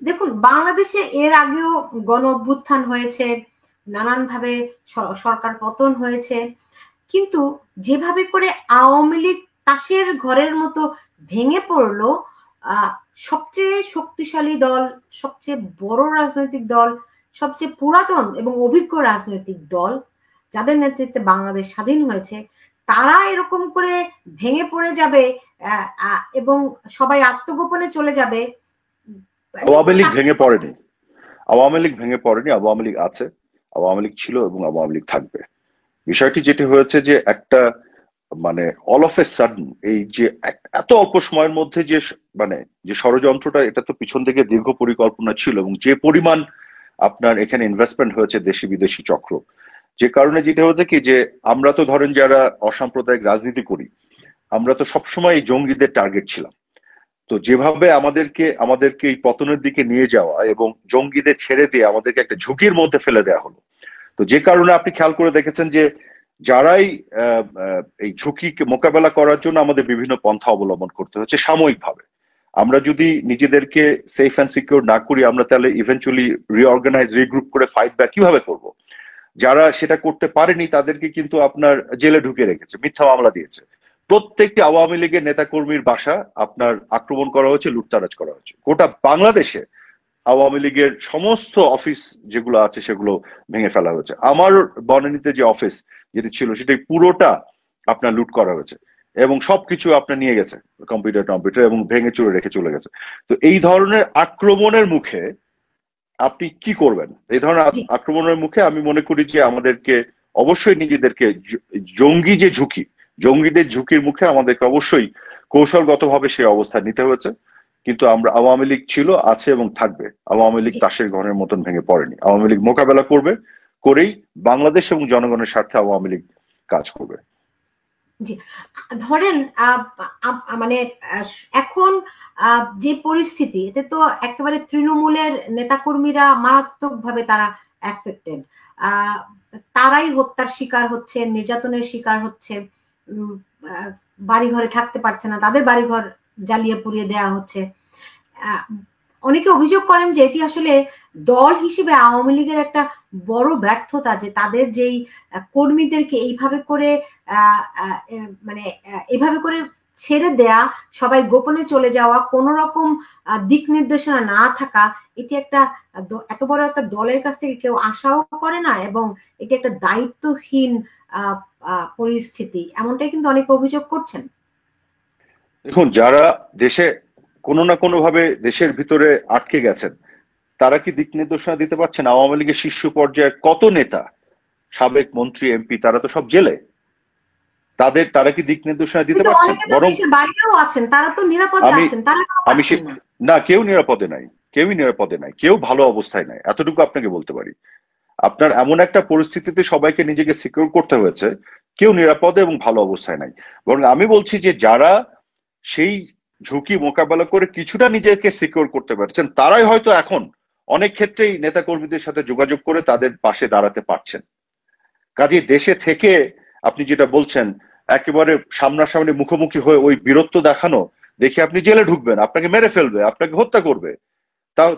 দেখুন, বাংলাদেশে এর আগেও গণ অভ্যুত্থান হয়েছে, নানানভাবে সরকার পতন হয়েছে, কিন্তু যেভাবে করে আওয়ামী লীগ তাসের ঘরের মতো ভেঙে পড়লো, সবচেয়ে শক্তিশালী দল, সবচেয়ে বড় রাজনৈতিক দল, সবচেয়ে পুরাতন এবং অভিজ্ঞ রাজনৈতিক দল, যাদের নেতৃত্বে বাংলাদেশ স্বাধীন হয়েছে, তারা এরকম করে ভেঙে পড়ে যাবে এবং সবাই আত্মগোপনে চলে যাবে। আওয়ামী লীগ ভেঙে পড়েনি, আওয়ামী লীগ ভেঙে পড়েনি, আওয়ামী লীগ আছে, আওয়ামী লীগ ছিল এবং আওয়ামী লীগ থাকবে। বিষয়টি যেটি হয়েছে যে একটা মানে অল অফ এ সাডেন, এই যে এত অল্প সময়ের মধ্যে যে মানে যে ষড়যন্ত্রটা, এটা তো পিছন থেকে দীর্ঘ পরিকল্পনা ছিল, এবং যে পরিমাণ আপনার এখানে ইনভেস্টমেন্ট হয়েছে দেশি বিদেশি চক্র, যে কারণে যেটা হচ্ছে কি যে আমরা তো ধরেন যারা অসাম্প্রদায়িক রাজনীতি করি, আমরা তো সবসময় এই জঙ্গিদের টার্গেট ছিলাম। তো যেভাবে আমাদেরকে এই পতনের দিকে নিয়ে যাওয়া এবং জঙ্গিদের ছেড়ে দিয়ে আমাদেরকে একটা ঝুঁকির মধ্যে ফেলে দেওয়া হলো, তো যে কারণে আপনি খেয়াল করে দেখেছেন যে যারাই এই ঝুঁকিকে মোকাবেলা করার জন্য আমাদের বিভিন্ন পন্থা অবলম্বন করতে হচ্ছে সাময়িকভাবে। আমরা যদি নিজেদেরকে সেফ অ্যান্ড সিকিউর না করি, আমরা তাহলে ইভেন্চুয়ালি রিঅর্গানাইজ রিগ্রুপ করে ফাইট ব্যাক কিভাবে করব? যারা সেটা করতে পারেনি তাদেরকে কিন্তু আপনার জেলে ঢুকে রেখেছে, মিথ্যা মামলা দিয়েছে। প্রত্যেকটি আওয়ামী লীগের নেতাকর্মীর বাসা আপনার আক্রমণ করা হয়েছে, লুটতারাজ করা হয়েছে। গোটা বাংলাদেশে আওয়ামী লীগের সমস্ত অফিস যেগুলো আছে সেগুলো ভেঙে ফেলা হয়েছে। আমার বনানীতে যে অফিস যেটি ছিল সেটা পুরোটা আপনার লুট করা হয়েছে। এবং সবকিছু আপনার নিয়ে গেছে, কম্পিউটার এবং ভেঙে চুরে রেখে চলে গেছে। তো এই ধরনের আক্রমণের মুখে আপনি কি করবেন? এই ধরনের আক্রমণের মুখে আমি মনে করি যে আমাদেরকে অবশ্যই নিজেদেরকে জঙ্গি যে ঝুঁকি, জঙ্গিদের ঝুঁকির মুখে আমাদেরকে অবশ্যই কৌশলগতভাবে সেই অবস্থা নিতে হয়েছে। কিন্তু আমরা আওয়ামী লীগ ছিল, আছে এবং থাকবে। আওয়ামী লীগ তাসের ঘরের মতন ভেঙে পড়েনি। আওয়ামী লীগ মোকাবেলা করবে, করেই বাংলাদেশ এবং জনগণের স্বার্থে আওয়ামী লীগ কাজ করবে। জি, ধরেন মানে এখন যে পরিস্থিতি, এতে তো একেবারে তৃণমূলের নেতাকর্মীরা মারাত্মকভাবে তারা এফেক্টেড। তারাই হত্যার শিকার হচ্ছে, নির্যাতনের শিকার হচ্ছে, বাড়িঘরে থাকতে পারছে না, তাদের বাড়িঘর জ্বালিয়ে পুড়িয়ে দেওয়া হচ্ছে। অনেকে অভিযোগ করেন যে এটি আসলে দল হিসেবে আওয়ামী লীগের একটা বড় ব্যর্থতা, যে তাদের যেই কর্মীদেরকে এইভাবে করে মানে এইভাবে করে ছেড়ে দেয়া, সবাই গোপনে চলে যাওয়া, কোন রকম দিক নির্দেশনা না থাকা, এটি একটা এত বড় একটা দলের কাছ থেকে কেউ আশাও করে না, এবং এটি একটা দায়িত্বহীন পরিস্থিতি, এমনটাই কিন্তু অনেকে অভিযোগ করছেন। দেখুন, যারা দেশে কোনো না কোনো ভাবে দেশের ভিতরে আটকে গেছেন, তারা কি দিক নির্দেশনা দিতে পারছেন? আওয়ামী লীগের শীর্ষ পর্যায়ের কত নেতা, সাবেক মন্ত্রী, এমপি, তারা তো সব জেলে। তারা কি দিক নির্দেশনা দিতে পারছেন? বরং বাইরেও আছেন, তারা তো নিরাপদে আছেন। আমি না, কেউ নিরাপদে নাই, কেউই নিরাপদে নাই, কেউ ভালো অবস্থায় নাই, এতটুকু আপনাকে বলতে পারি। আপনার এমন একটা পরিস্থিতিতে সবাইকে নিজেকে সিকিউর করতে হয়েছে, কেউ নিরাপদে এবং ভালো অবস্থায় নাই। বরং আমি বলছি যে যারা সেই ঝুঁকি মোকাবেলা করে কিছুটা নিজেকে সিকিউর করতে পারছেন, তারাই হয়তো এখন অনেক ক্ষেত্রেই নেতাকর্মীদের সাথে যোগাযোগ করে তাদের পাশে দাঁড়াতে পারছেন। কাজে দেশে থেকে আপনি যেটা বলছেন, একেবারে সামনাসামনি মুখোমুখি হয়ে ওই বীরত্ব দেখানো দেখে আপনি জেলে ঢুকবেন, আপনাকে মেরে ফেলবে, আপনাকে হত্যা করবে,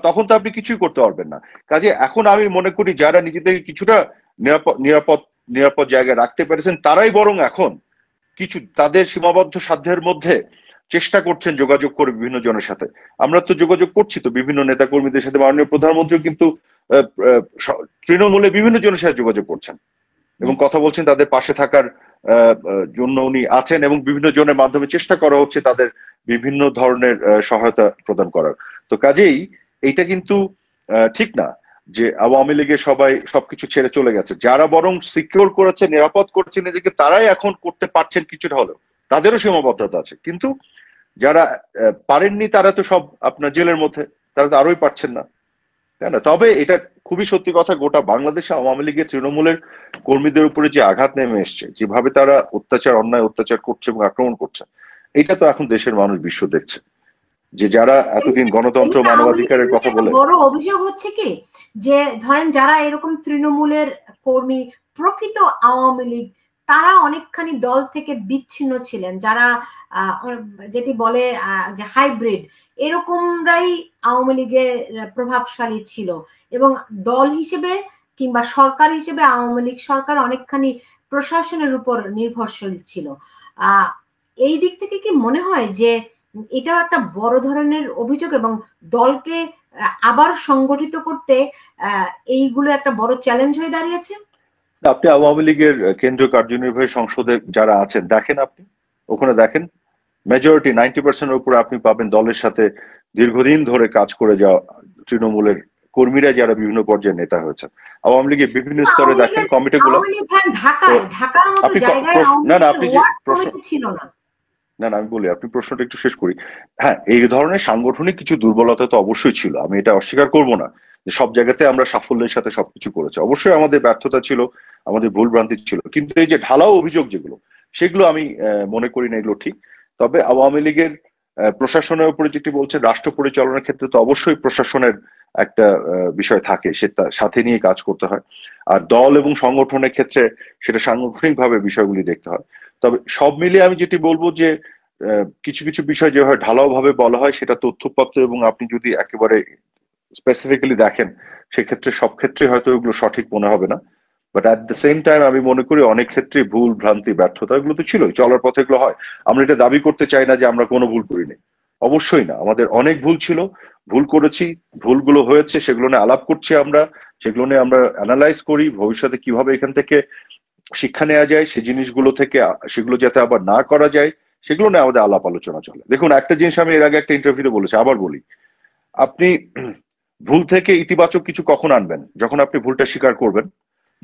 তখন তো আপনি কিছুই করতে পারবেন না। কাজে এখন আমি মনে করি যারা নিজেদেরকে কিছুটা নিরাপদ জায়গায় রাখতে পেরেছেন, তারাই বরং এখন কিছু তাদের সীমাবদ্ধ সাধ্যের মধ্যে চেষ্টা করছেন যোগাযোগ করে বিভিন্ন জনের সাথে। আমরা তো যোগাযোগ করছি তো বিভিন্ন নেতাকর্মীদের সাথে, মাননীয় প্রধানমন্ত্রী কিন্তু তৃণমূলে বিভিন্ন জনের সাথে যোগাযোগ করছেন এবং কথা বলছেন, তাদের পাশে থাকার জন্য উনি আছেন, এবং বিভিন্ন জনের মাধ্যমে চেষ্টা করা হচ্ছে তাদের বিভিন্ন ধরনের সহায়তা প্রদান করার। তো কাজেই এইটা কিন্তু ঠিক না যে আওয়ামী লীগের সবাই সবকিছু ছেড়ে চলে গেছে। যারা বরং সিকিউর করেছে, নিরাপদ করছে নিজেকে, তারাই এখন করতে পারছেন কিছুটা হলেও। তাদেরও সীমাবদ্ধতা আছে, কিন্তু যারা পারেননি তারা তো সব আপনার জেলের মধ্যে, তারা তো আরোই পারছেন না, তাই না? তবে এটা খুবই সত্যি কথা, গোটা বাংলাদেশে আওয়ামী লীগের তৃণমূলের কর্মীদের উপরে যে আঘাত নেমে এসছে, যেভাবে তারা অন্যায় অত্যাচার করছে এবং আক্রমণ করছে, এটা তো এখন দেশের মানুষ বিশ্ব দেখছে, যে যারা এতদিন গণতন্ত্র মানবাধিকারের কথা বলে। বড় অভিযোগ হচ্ছে কি, যে ধরেন যারা এরকম তৃণমূলের কর্মী, প্রকৃত আওয়ামী লীগ, তারা অনেকখানি দল থেকে বিচ্ছিন্ন ছিলেন, যারা যেটি বলে যে হাইব্রিড, এরকমরাই আওয়ামী লীগের প্রভাবশালী ছিল, এবং দল হিসেবে কিংবা সরকার হিসেবে আওয়ামী লীগ সরকার অনেকখানি প্রশাসনের উপর নির্ভরশীল ছিল। এই দিক থেকে কি মনে হয় যে এটাও একটা বড় ধরনের অভিযোগ, এবং দলকে আবার সংগঠিত করতে এইগুলো একটা বড় চ্যালেঞ্জ হয়ে দাঁড়িয়েছে? আপনি আওয়ামী লীগের কেন্দ্রীয় কার্যনির্বাহী সংসদে যারা আছেন দেখেন, আপনি ওখানে দেখেন, মেজরিটি 90% উপরে আপনি পাবেন দলের সাথে দীর্ঘদিন ধরে কাজ করে যাওয়া তৃণমূলের কর্মীরা, যারা বিভিন্ন পর্যায়ে নেতা হয়েছে। আওয়ামী লীগের বিভিন্ন স্তরে দেখেন কমিটিগুলো। না, আমি বলি, আপনি প্রশ্নটা একটু শেষ করি। হ্যাঁ, এই ধরনের সাংগঠনিক কিছু দুর্বলতা তো অবশ্যই ছিল, আমি এটা অস্বীকার করব না যে সব জায়গাতে আমরা সাফল্যের সাথে সবকিছু করেছি। অবশ্যই আমাদের ব্যর্থতা ছিল, আমাদের ভুল ভ্রান্তি ছিল, কিন্তু এই যে ঢালাও অভিযোগ যেগুলো, সেগুলো আমি মনে করি না এগুলো ঠিক। তবে আওয়ামী লীগের প্রশাসনের উপরে যেটি বলছে, রাষ্ট্র পরিচালনার ক্ষেত্রে তো অবশ্যই প্রশাসনের একটা বিষয় থাকে, সেটা সাথে নিয়ে কাজ করতে হয়। আর দল এবং সংগঠনের ক্ষেত্রে সেটা সাংগঠনিকভাবে বিষয়গুলি দেখতে হয়। তবে সব মিলিয়ে আমি যেটি বলবো যে কিছু কিছু বিষয় যেভাবে ঢালাও ভাবে বলা হয়, সেটা তথ্যপত্র, এবং আপনি যদি একেবারে স্পেসিফিক্যালি দেখেন, সেক্ষেত্রে সব ক্ষেত্রে হয়তো এগুলো সঠিক মনে হবে না। But at the same time আমি মনে করি অনেক ক্ষেত্রে ভুল ভ্রান্তি ব্যর্থতা এগুলো তো ছিলই, চলার পথে এগুলো হয়। আমরা এটা দাবি করতে চাই না যে আমরা কোনো ভুল করিনি, অবশ্যই না, আমাদের অনেক ভুল ছিল, ভুল করেছি, ভুলগুলো হয়েছে, সেগুলো নিয়ে আলাপ করছি আমরা, সেগুলো নিয়ে আমরা অ্যানালাইজ করি ভবিষ্যতে কিভাবে এখান থেকে শিক্ষা নেওয়া যায়, সেই জিনিসগুলো থেকে সেগুলো যাতে আবার না করা যায় সেগুলো নিয়ে আমাদের আলাপ আলোচনা চলে। দেখুন, একটা জিনিস আমি এর আগে একটা ইন্টারভিউতে বলেছি, আবার বলি, আপনি ভুল থেকে ইতিবাচক কিছু কখন আনবেন? যখন আপনি ভুলটা স্বীকার করবেন,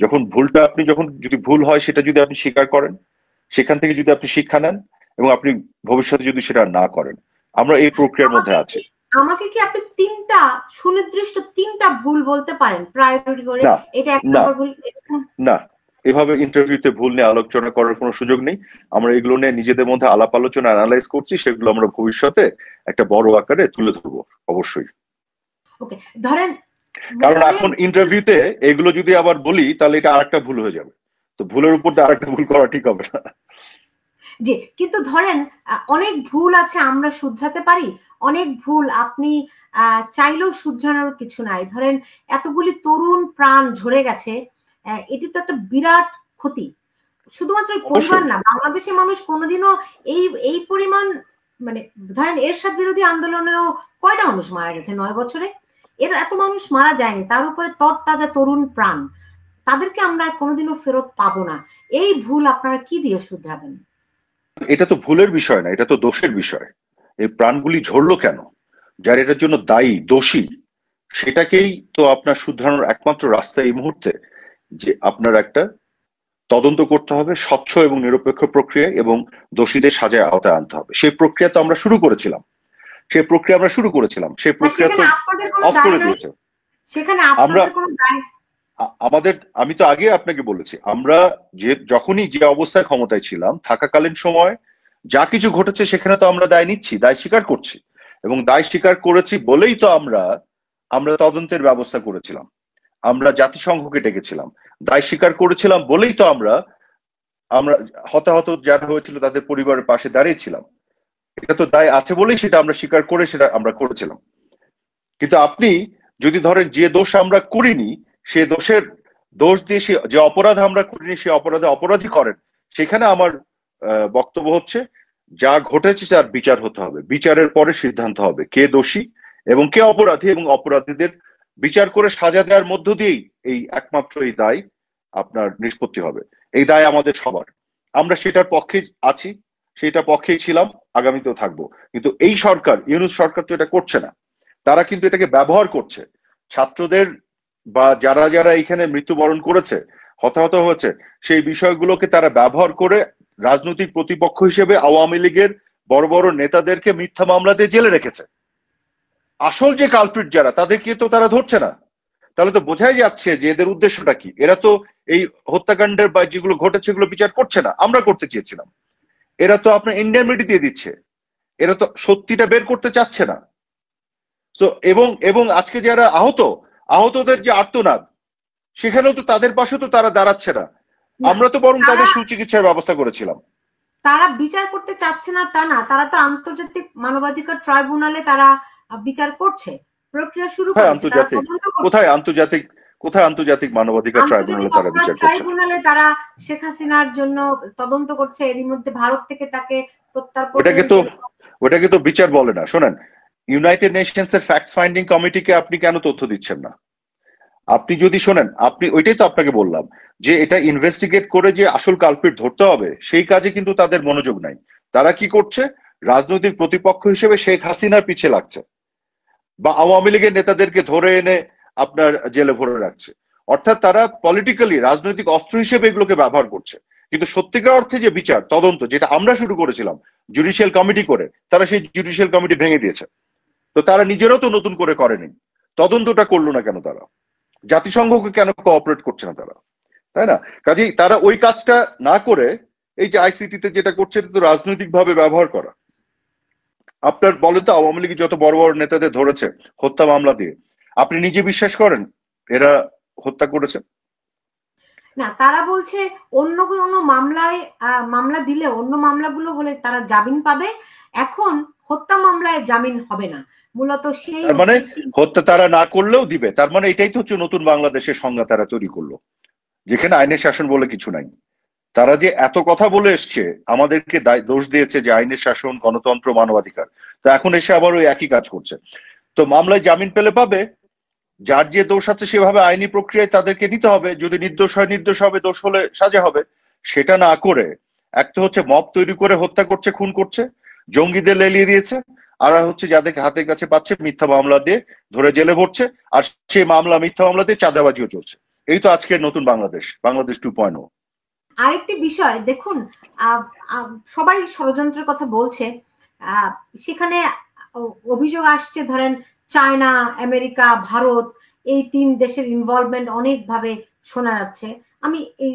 যখন ভুলটা আপনি যখন যদি ভুল হয় সেটা যদি আপনি স্বীকার করেন, সেখান থেকে যদি আপনি শিক্ষা নেন এবং আপনি ভবিষ্যতে যদি সেটা না করেন। আমরা এই প্রক্রিয়ার মধ্যে আছি। আমাকে কি আপনি সুনির্দিষ্ট তিনটা ভুল বলতে পারেন প্রায়োরিটি করে? এটা এক নম্বর ভুল না, এভাবে ইন্টারভিউতে ভুল নিয়ে আলোচনা করার কোনো সুযোগ নেই। আমরা এগুলো নিয়ে নিজেদের মধ্যে আলাপ আলোচনা অ্যানালাইজ করছি, সেগুলো আমরা ভবিষ্যতে একটা বড় আকারে তুলে ধরবো অবশ্যই। ওকে, ধরেন, কারণ এখন ইন্টারভিউতে এগুলো যদি আবার বলি তাহলে এটা আরেকটা ভুল হয়ে যাবে, তো ভুলের উপর আরেকটা ভুল করা ঠিক হবে না। জি, কিন্তু ধরেন অনেক ভুল আছে আমরা শুধরাতে পারি, অনেক ভুল আপনি চাইলেও শুধরানোর কিছু নাই। ধরেন এতগুলি তরুণ প্রাণ ঝরে গেছে, এটি তো একটা বিরাট ক্ষতি। শুধুমাত্র পরিবার না, বাংলাদেশের মানুষ কোনোদিনও এই পরিমাণ, মানে ধরেন এরশাদ বিরোধী আন্দোলনেও কয়টা মানুষ মারা গেছে 9 বছরে? এত মানুষ মারা যায়নি, তার উপরে তরতাজা তরুণ প্রাণ, তাদেরকে আমরা কোনোদিনও ফেরত পাবো না। এই ভুল আপনারা কি দিয়ে শুধরাবেন? এটা তো ভুলের বিষয় না, এটা তো দোষের বিষয়। এই প্রাণগুলি ঝরলো কেন? যার এটার জন্য দায়ী, দোষী, সেটাকেই তো আপনার শুধরানোর একমাত্র রাস্তা এই মুহূর্তে যে আপনার একটা তদন্ত করতে হবে, স্বচ্ছ এবং নিরপেক্ষ প্রক্রিয়া, এবং দোষীদের সাজায় আওতায় আনতে হবে। সেই প্রক্রিয়া তো আমরা শুরু করেছিলাম, সেই প্রক্রিয়া তো অফ করে দিয়েছে। আমি তো আগে আপনাকে বলেছি, আমরা যখনই যে অবস্থায় ক্ষমতায় ছিলাম থাকাকালীন সময় যা কিছু ঘটেছে সেখানে তো আমরা দায় নিচ্ছি, দায় স্বীকার করছি, এবং দায় স্বীকার করেছি বলেই তো আমরা তদন্তের ব্যবস্থা করেছিলাম, আমরা জাতিসংঘকে ডেকেছিলাম, দায় স্বীকার করেছিলাম বলেই তো আমরা হতাহত যারা হয়েছিল তাদের পরিবারের পাশে দাঁড়িয়েছিলাম। এটা তো দায় আছে বলেই সেটা আমরা স্বীকার করে সেটা আমরা করেছিলাম। কিন্তু আপনি যদি ধরেন যে দোষ আমরা করিনি, সে দোষ দিয়ে যে অপরাধ আমরা করিনি সে অপরাধে অপরাধী করেন, সেখানে আমার বক্তব্য হচ্ছে যা ঘটেছে তার বিচার হতে হবে, বিচারের পরে সিদ্ধান্ত হবে কে দোষী এবং কে অপরাধী, এবং অপরাধীদের বিচার করে সাজা দেওয়ার মধ্য দিয়েই একমাত্র এই দায় আপনার নিষ্পত্তি হবে। এই দায় আমাদের সবার, আমরা সেটার পক্ষে আছি, সেটার পক্ষেই ছিলাম, আগামীতেও থাকবো। কিন্তু এই সরকার, ইউনূস সরকার তো এটা করছে না, তারা কিন্তু এটাকে ব্যবহার করছে। ছাত্রদের বা যারা যারা এখানে মৃত্যুবরণ করেছে, হতাহত হয়েছে, সেই বিষয়গুলোকে তারা ব্যবহার করে রাজনৈতিক প্রতিপক্ষ হিসেবে আওয়ামী লীগের বড় বড় নেতাদেরকে মিথ্যা মামলা দিয়ে জেলে রেখেছে। আসল যে কালপ্রিট যারা, তাদেরকে তো তারা ধরছে না। তাহলে তো বোঝাই যাচ্ছে যে এদের উদ্দেশ্যটা কি। এরা তো এই হত্যাকাণ্ডের বা যেগুলো ঘটেছে এগুলো বিচার করছে না, আমরা করতে চেয়েছিলাম। এরা তো আপনার ইন্ডেমনিটি দিয়ে দিচ্ছে, এরা তো সত্যিটা বের করতে চাচ্ছে না। তো এবং আজকে যারা আহতদের যে আর্তনাদ, সেখানেও তো তাদের পাশে তো তারা দাঁড়াচ্ছে না। আমরা তো বরং তাদের সুচিকিৎসার ব্যবস্থা করেছিলাম। তারা বিচার করতে চাচ্ছে না তা না, তারা তো আন্তর্জাতিক মানবাধিকার ট্রাইব্যুনালে তারা বিচার করছে, প্রক্রিয়া শুরু করেছে। কোথায় আন্তর্জাতিক মানবাধিকার ট্রাইব্যুনালে তারা বিচার করছে? ট্রাইব্যুনালে তারা শেখ হাসিনার জন্য তদন্ত করছে, এরই মধ্যে ভারত থেকে তাকে প্রত্যার্পণ। ওটাকে তো বিচার বলে না। শোনেন, ইউনাইটেড নেশনস এর ফ্যাক্ট ফাইন্ডিং কমিটিকে আপনি কেন তথ্য দিচ্ছেন না? আপনি যদি শোনেন, আপনি ওইটাই তো আপনাকে বললাম যে এটা ইনভেস্টিগেট করে যে আসল কালপিট ধরতে হবে, সেই কাজে কিন্তু তাদের মনোযোগ নাই। তারা কি করছে? রাজনৈতিক প্রতিপক্ষ হিসেবে শেখ হাসিনার পিছে লাগছে, বা আওয়ামী লীগের নেতাদেরকে ধরে এনে আপনার জেলে ভরে রাখছে। অর্থাৎ তারা পলিটিক্যালি রাজনৈতিক অস্ত্র হিসেবে এগুলোকে ব্যবহার করছে। কিন্তু সত্যিকার অর্থে যে বিচার তদন্ত, যেটা আমরা শুরু করেছিলাম জুডিশিয়াল কমিটি করে, তারা সেই জুডিশিয়াল কমিটি ভেঙে দিয়েছে। তো তারা নিজেরাও তো নতুন করে করেনি, তদন্তটা করলো না কেন? তারা জাতিসংঘকে কেন কোঅপারেট করছে না তারা? তাই না? কাজেই তারা ওই কাজটা না করে এই যে আইসিটিতে যেটা করছে, এটা তো রাজনৈতিক ভাবে ব্যবহার করা। আপনার বলেন তো, আওয়ামী লীগ যত বড় বড় নেতাদের ধরেছে হত্যা মামলা দিয়ে, আপনি নিজে বিশ্বাস করেন এরা হত্যা করেছে? না, তারা বলছে অন্য কোনো মামলা দিলে, অন্য মামলাগুলো হলে তারা জামিন পাবে, এখন হত্যা মামলায় জামিন হবে না। মূলত সেই মানে হত্যা তারা না করলেও দিবে। তার মানে এটাই তো হচ্ছে নতুন বাংলাদেশের সংজ্ঞা তারা তৈরি করলো, যেখানে আইনের শাসন বলে কিছু নাই। তারা যে এত কথা বলে এসছে, আমাদেরকে দোষ দিয়েছে যে আইনের শাসন, গণতন্ত্র, মানবাধিকার, তো এখন এসে আবার ওই একই কাজ করছে। তো মামলায় জামিন পেলে পাবে, যার যে দোষ আছে সেভাবে আইনি প্রক্রিয়ায় তাদেরকে নিতে হবে, যদি নির্দোষ হয় নির্দোষ হবে, দোষ হলে সাজা হবে। সেটা না করে এক তো হচ্ছে মব তৈরি করে হত্যা করছে, খুন করছে, জঙ্গিদের লেলিয়ে দিয়েছে, আর হচ্ছে যাদেরকে হাতের কাছে পাচ্ছে মিথ্যা মামলা দিয়ে ধরে জেলে ভরছে, আর সেই মামলা মিথ্যা মামলা দিয়ে চাঁদাবাজিও চলছে। এই তো আজকের নতুন বাংলাদেশ, বাংলাদেশ 2.0। আরেকটি বিষয় দেখুন, সবাই ষড়যন্ত্রের কথা বলছে, সেখানে অভিযোগ আসছে ধরেন চায়না, আমেরিকা, ভারত, এই 3 দেশের ইনভলভমেন্ট অনেকভাবে শোনা যাচ্ছে। আমি এই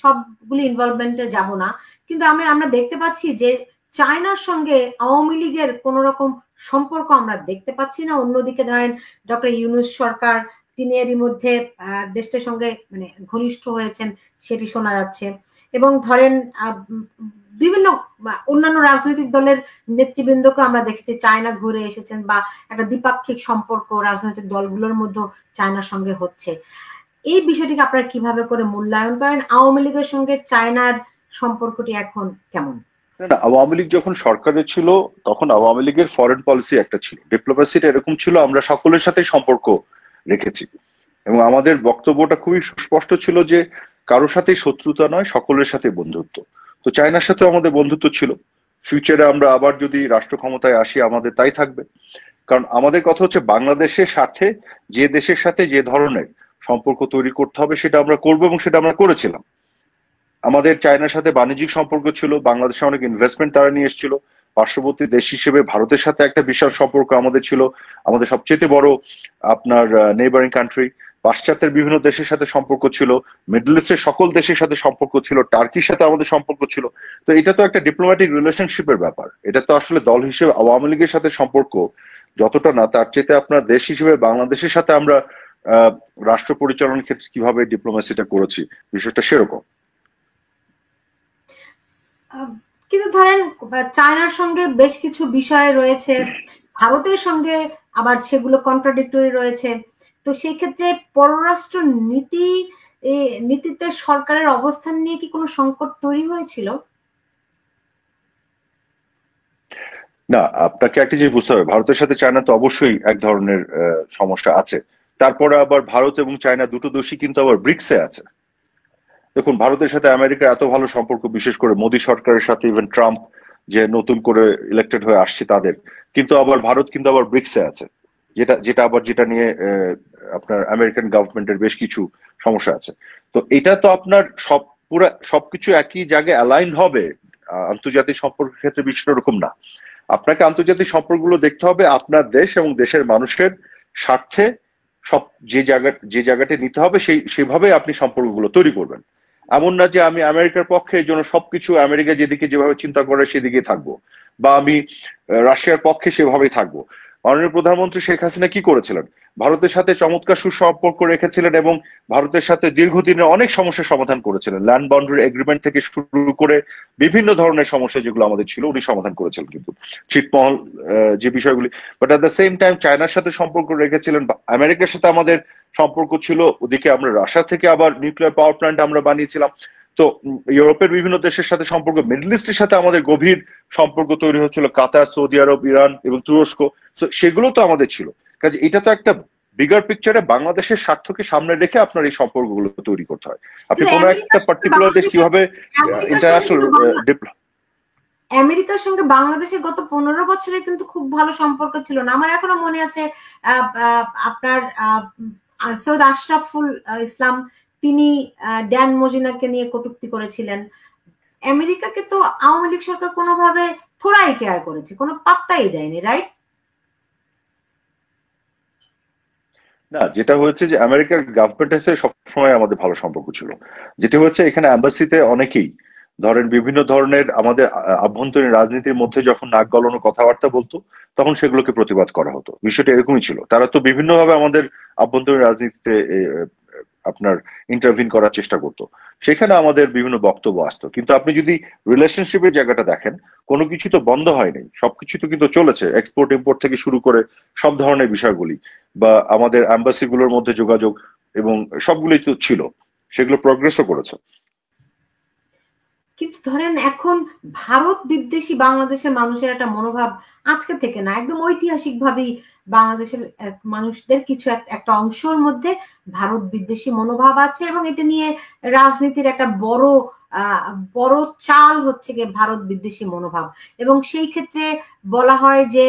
সবগুলি ইনভলভমেন্টে যাব না, কিন্তু আমরা দেখতে পাচ্ছি যে চায়নার সঙ্গে আওয়ামী লীগের কোন রকম সম্পর্ক আমরা দেখতে পাচ্ছি না। অন্যদিকে ধরেন ডক্টর ইউনূস সরকার, তিনি এরই মধ্যে দেশটার সঙ্গে মানে ঘনিষ্ঠ হয়েছেন, সেটি শোনা যাচ্ছে। এবং ধরেন বিভিন্ন অন্যান্য রাজনৈতিক দলের নেতৃবৃন্দকে আমরা দেখেছি চায়না ঘুরে এসেছেন, বা একটা দ্বিপাক্ষিক সম্পর্ক রাজনৈতিক দলগুলোর মধ্যে চায়নার সঙ্গে হচ্ছে। এই বিষয়টিকে আপনারা কিভাবে করে মূল্যায়ন করেন? আওয়ামী লীগের সঙ্গে চায়নার সম্পর্কটি এখন কেমন? না, আওয়ামী লীগ যখন সরকারে ছিল তখন আওয়ামী লীগের ফরেন পলিসি একটা ছিল, ডিপ্লোমেসিটা এরকম ছিল, আমরা সকলের সাথে সম্পর্ক রেখেছি এবং আমাদের বক্তব্যটা খুবই সুস্পষ্ট ছিল যে কারোর সাথেই শত্রুতা নয়, সকলের সাথে বন্ধুত্ব। তো চায়নার সাথেও আমাদের বন্ধুত্ব ছিল। ফিউচারে আমরা আবার যদি রাষ্ট্র ক্ষমতায় আসি আমাদের তাই থাকবে, কারণ আমাদের কথা হচ্ছে বাংলাদেশের স্বার্থে যে দেশের সাথে যে ধরনের সম্পর্ক তৈরি করতে হবে সেটা আমরা করবো, এবং সেটা আমরা করেছিলাম। আমাদের চায়নার সাথে বাণিজ্যিক সম্পর্ক ছিল, বাংলাদেশে অনেক ইনভেস্টমেন্ট তারা নিয়ে এসেছিল। পার্শ্ববর্তী দেশ হিসেবে ভারতের সাথে একটা বিশাল সম্পর্ক আমাদের ছিল, আমাদের সবচেয়ে বড় আপনার নেইবারিং কান্ট্রি। পাশ্চাত্যের বিভিন্ন দেশের সাথে সম্পর্ক ছিল, মিডল ইস্টের সকল দেশের সাথে সম্পর্ক ছিল, টার্কির সাথে আমাদের সম্পর্ক ছিল। তো এটা তো একটা ডিপ্লোম্যাটিক রিলেশনশিপের ব্যাপার, এটা তো আসলে দল হিসেবে আওয়ামী লীগের সাথে সম্পর্ক যতটা না, তার চেয়ে আপনার দেশ হিসেবে বাংলাদেশের সাথে আমরা রাষ্ট্র পরিচালনার ক্ষেত্রে কিভাবে ডিপ্লোমেসিটা করেছি, বিষয়টা সেরকম। কিন্তু ধরেন চায়নার সঙ্গে বেশ কিছু বিষয় রয়েছে, ভারতের সঙ্গে আবার সেগুলো কন্ট্রাডিক্টরি রয়েছে। তো সেই ক্ষেত্রে পররাষ্ট্র নীতিতে সরকারের অবস্থান নিয়ে কি কোনো সংকট তৈরি হয়েছিল? না, আপনাকে একটা জিনিস বুঝতে হবে, ভারতের সাথে চায়না তো অবশ্যই এক ধরনের সমস্যা আছে। তারপরে আবার ভারত এবং চায়না দুটো দেশই কিন্তু আবার ব্রিক্সে আছে। দেখুন, ভারতের সাথে আমেরিকার এত ভালো সম্পর্ক, বিশেষ করে মোদী সরকারের সাথে, ইভেন ট্রাম্প যে নতুন করে ইলেক্টেড হয়ে আসছে তাদের, কিন্তু আবার ভারত কিন্তু আবার ব্রিক্সে আছে, যেটা নিয়ে আপনার আমেরিকান গভর্নমেন্টের বেশ কিছু সমস্যা আছে। তো এটা তো আপনার সবকিছু একই জায়গায় অ্যালাইন হবে আন্তর্জাতিক সম্পর্কের ক্ষেত্রে, বিষয়টা এরকম না। আপনাকে আন্তর্জাতিক সম্পর্কগুলো দেখতে হবে আপনার দেশ এবং দেশের মানুষের স্বার্থে। সব যে জায়গাটা নিতে হবে সেভাবে আপনি সম্পর্কগুলো তৈরি করবেন। এমন না যে আমি আমেরিকার পক্ষে, এই জন্য সবকিছু আমেরিকা যেদিকে যেভাবে চিন্তা করে সেদিকে থাকবো, বা আমি রাশিয়ার পক্ষে সেভাবেই থাকবো। মাননীয় প্রধানমন্ত্রী শেখ হাসিনা কি করেছিলেন? ভারতের সাথে চমৎকার সুসম্পর্ক রেখেছিলেন এবং ভারতের সাথে দীর্ঘদিনের অনেক সমস্যার সমাধান করেছিলেন। ল্যান্ড বাউন্ডারি এগ্রিমেন্ট থেকে শুরু করে বিভিন্ন ধরনের সমস্যা যেগুলো আমাদের ছিল উনি সমাধান করেছিলেন, কিন্তু ছিটমহল যে বিষয়গুলি। But at the same time চায়নার সাথে সম্পর্ক রেখেছিলেন, আমেরিকার সাথে আমাদের সম্পর্ক ছিল, ওদিকে আমরা রাশিয়া থেকে আবার নিউক্লিয়ার পাওয়ার প্ল্যান্ট আমরা বানিয়েছিলাম। তো ইউরোপের বিভিন্ন দেশের সাথে সম্পর্ক, মিডল ইস্টের সাথে আমাদের গভীর সম্পর্ক তৈরি হচ্ছিল, কাতার, সৌদি আরব, ইরান এবং তুরস্ক, সেগুলো তো আমাদের ছিল। কাজে এটা তো একটা বিগার পিকচারে বাংলাদেশের স্বার্থকে সামনে রেখে আপনার এই সম্পর্কগুলো তৈরি করতে হয়। আপনি কোনো একটা পার্টিকুলার দেশ কিভাবে ইন্টারন্যাশনাল আমেরিকার সঙ্গে বাংলাদেশের গত 15 বছরে কিন্তু খুব ভালো সম্পর্ক ছিল না। আমার এখনো মনে আছে আপনার সৈয়দ আশরাফুল ইসলাম, তিনি ড্যান মজিনাকে নিয়ে কটূক্তি করেছিলেন। আমেরিকাকে তো আওয়ামী লীগ সরকার কোনোভাবে থোড়াই কেয়ার করেছে, কোনো পাত্তাই দেয়নি, রাইট? না, যেটা হয়েছে যে আমেরিকার গভর্নমেন্টের সাথে সবসময় আমাদের ভালো সম্পর্ক ছিল। যেটা হচ্ছে এখানে অ্যাম্বাসিতে অনেকেই ধরেন বিভিন্ন ধরনের আমাদের আভ্যন্তরীণ রাজনীতির মধ্যে যখন নাক গলানো কথাবার্তা বলতো তখন সেগুলোকে প্রতিবাদ করা হতো। বিষয়টা এরকমই ছিল, তারা তো বিভিন্নভাবে আমাদের আভ্যন্তরীণ রাজনীতিতে আপনার ইন্টারভিন করার চেষ্টা করতো, সেখানে আমাদের বিভিন্ন বক্তব্য আসতো। কিন্তু আপনি যদি রিলেশনশিপের জায়গাটা দেখেন, কোনো কিছু তো বন্ধ হয়নি, সবকিছু তো কিন্তু চলেছে, এক্সপোর্ট ইম্পোর্ট থেকে শুরু করে সব ধরনের বিষয়গুলি, বা আমাদের অ্যাম্বাসি গুলোর মধ্যে যোগাযোগ এবং সবগুলোই তো ছিল, সেগুলো প্রগ্রেসও করেছে। কিন্তু ধরেন এখন ভারত বিদ্বেষী বাংলাদেশের মানুষের একটা মনোভাব আজকে থেকে না, একদম ঐতিহাসিক ভাবেই বাংলাদেশের মানুষদের কিছু একটা অংশের মধ্যে ভারত বিদ্বেষী মনোভাব আছে, এবং এটা নিয়ে রাজনীতির একটা বড় বড় চাল হচ্ছে গিয়ে ভারত বিদ্বেষী মনোভাব। এবং সেই ক্ষেত্রে বলা হয় যে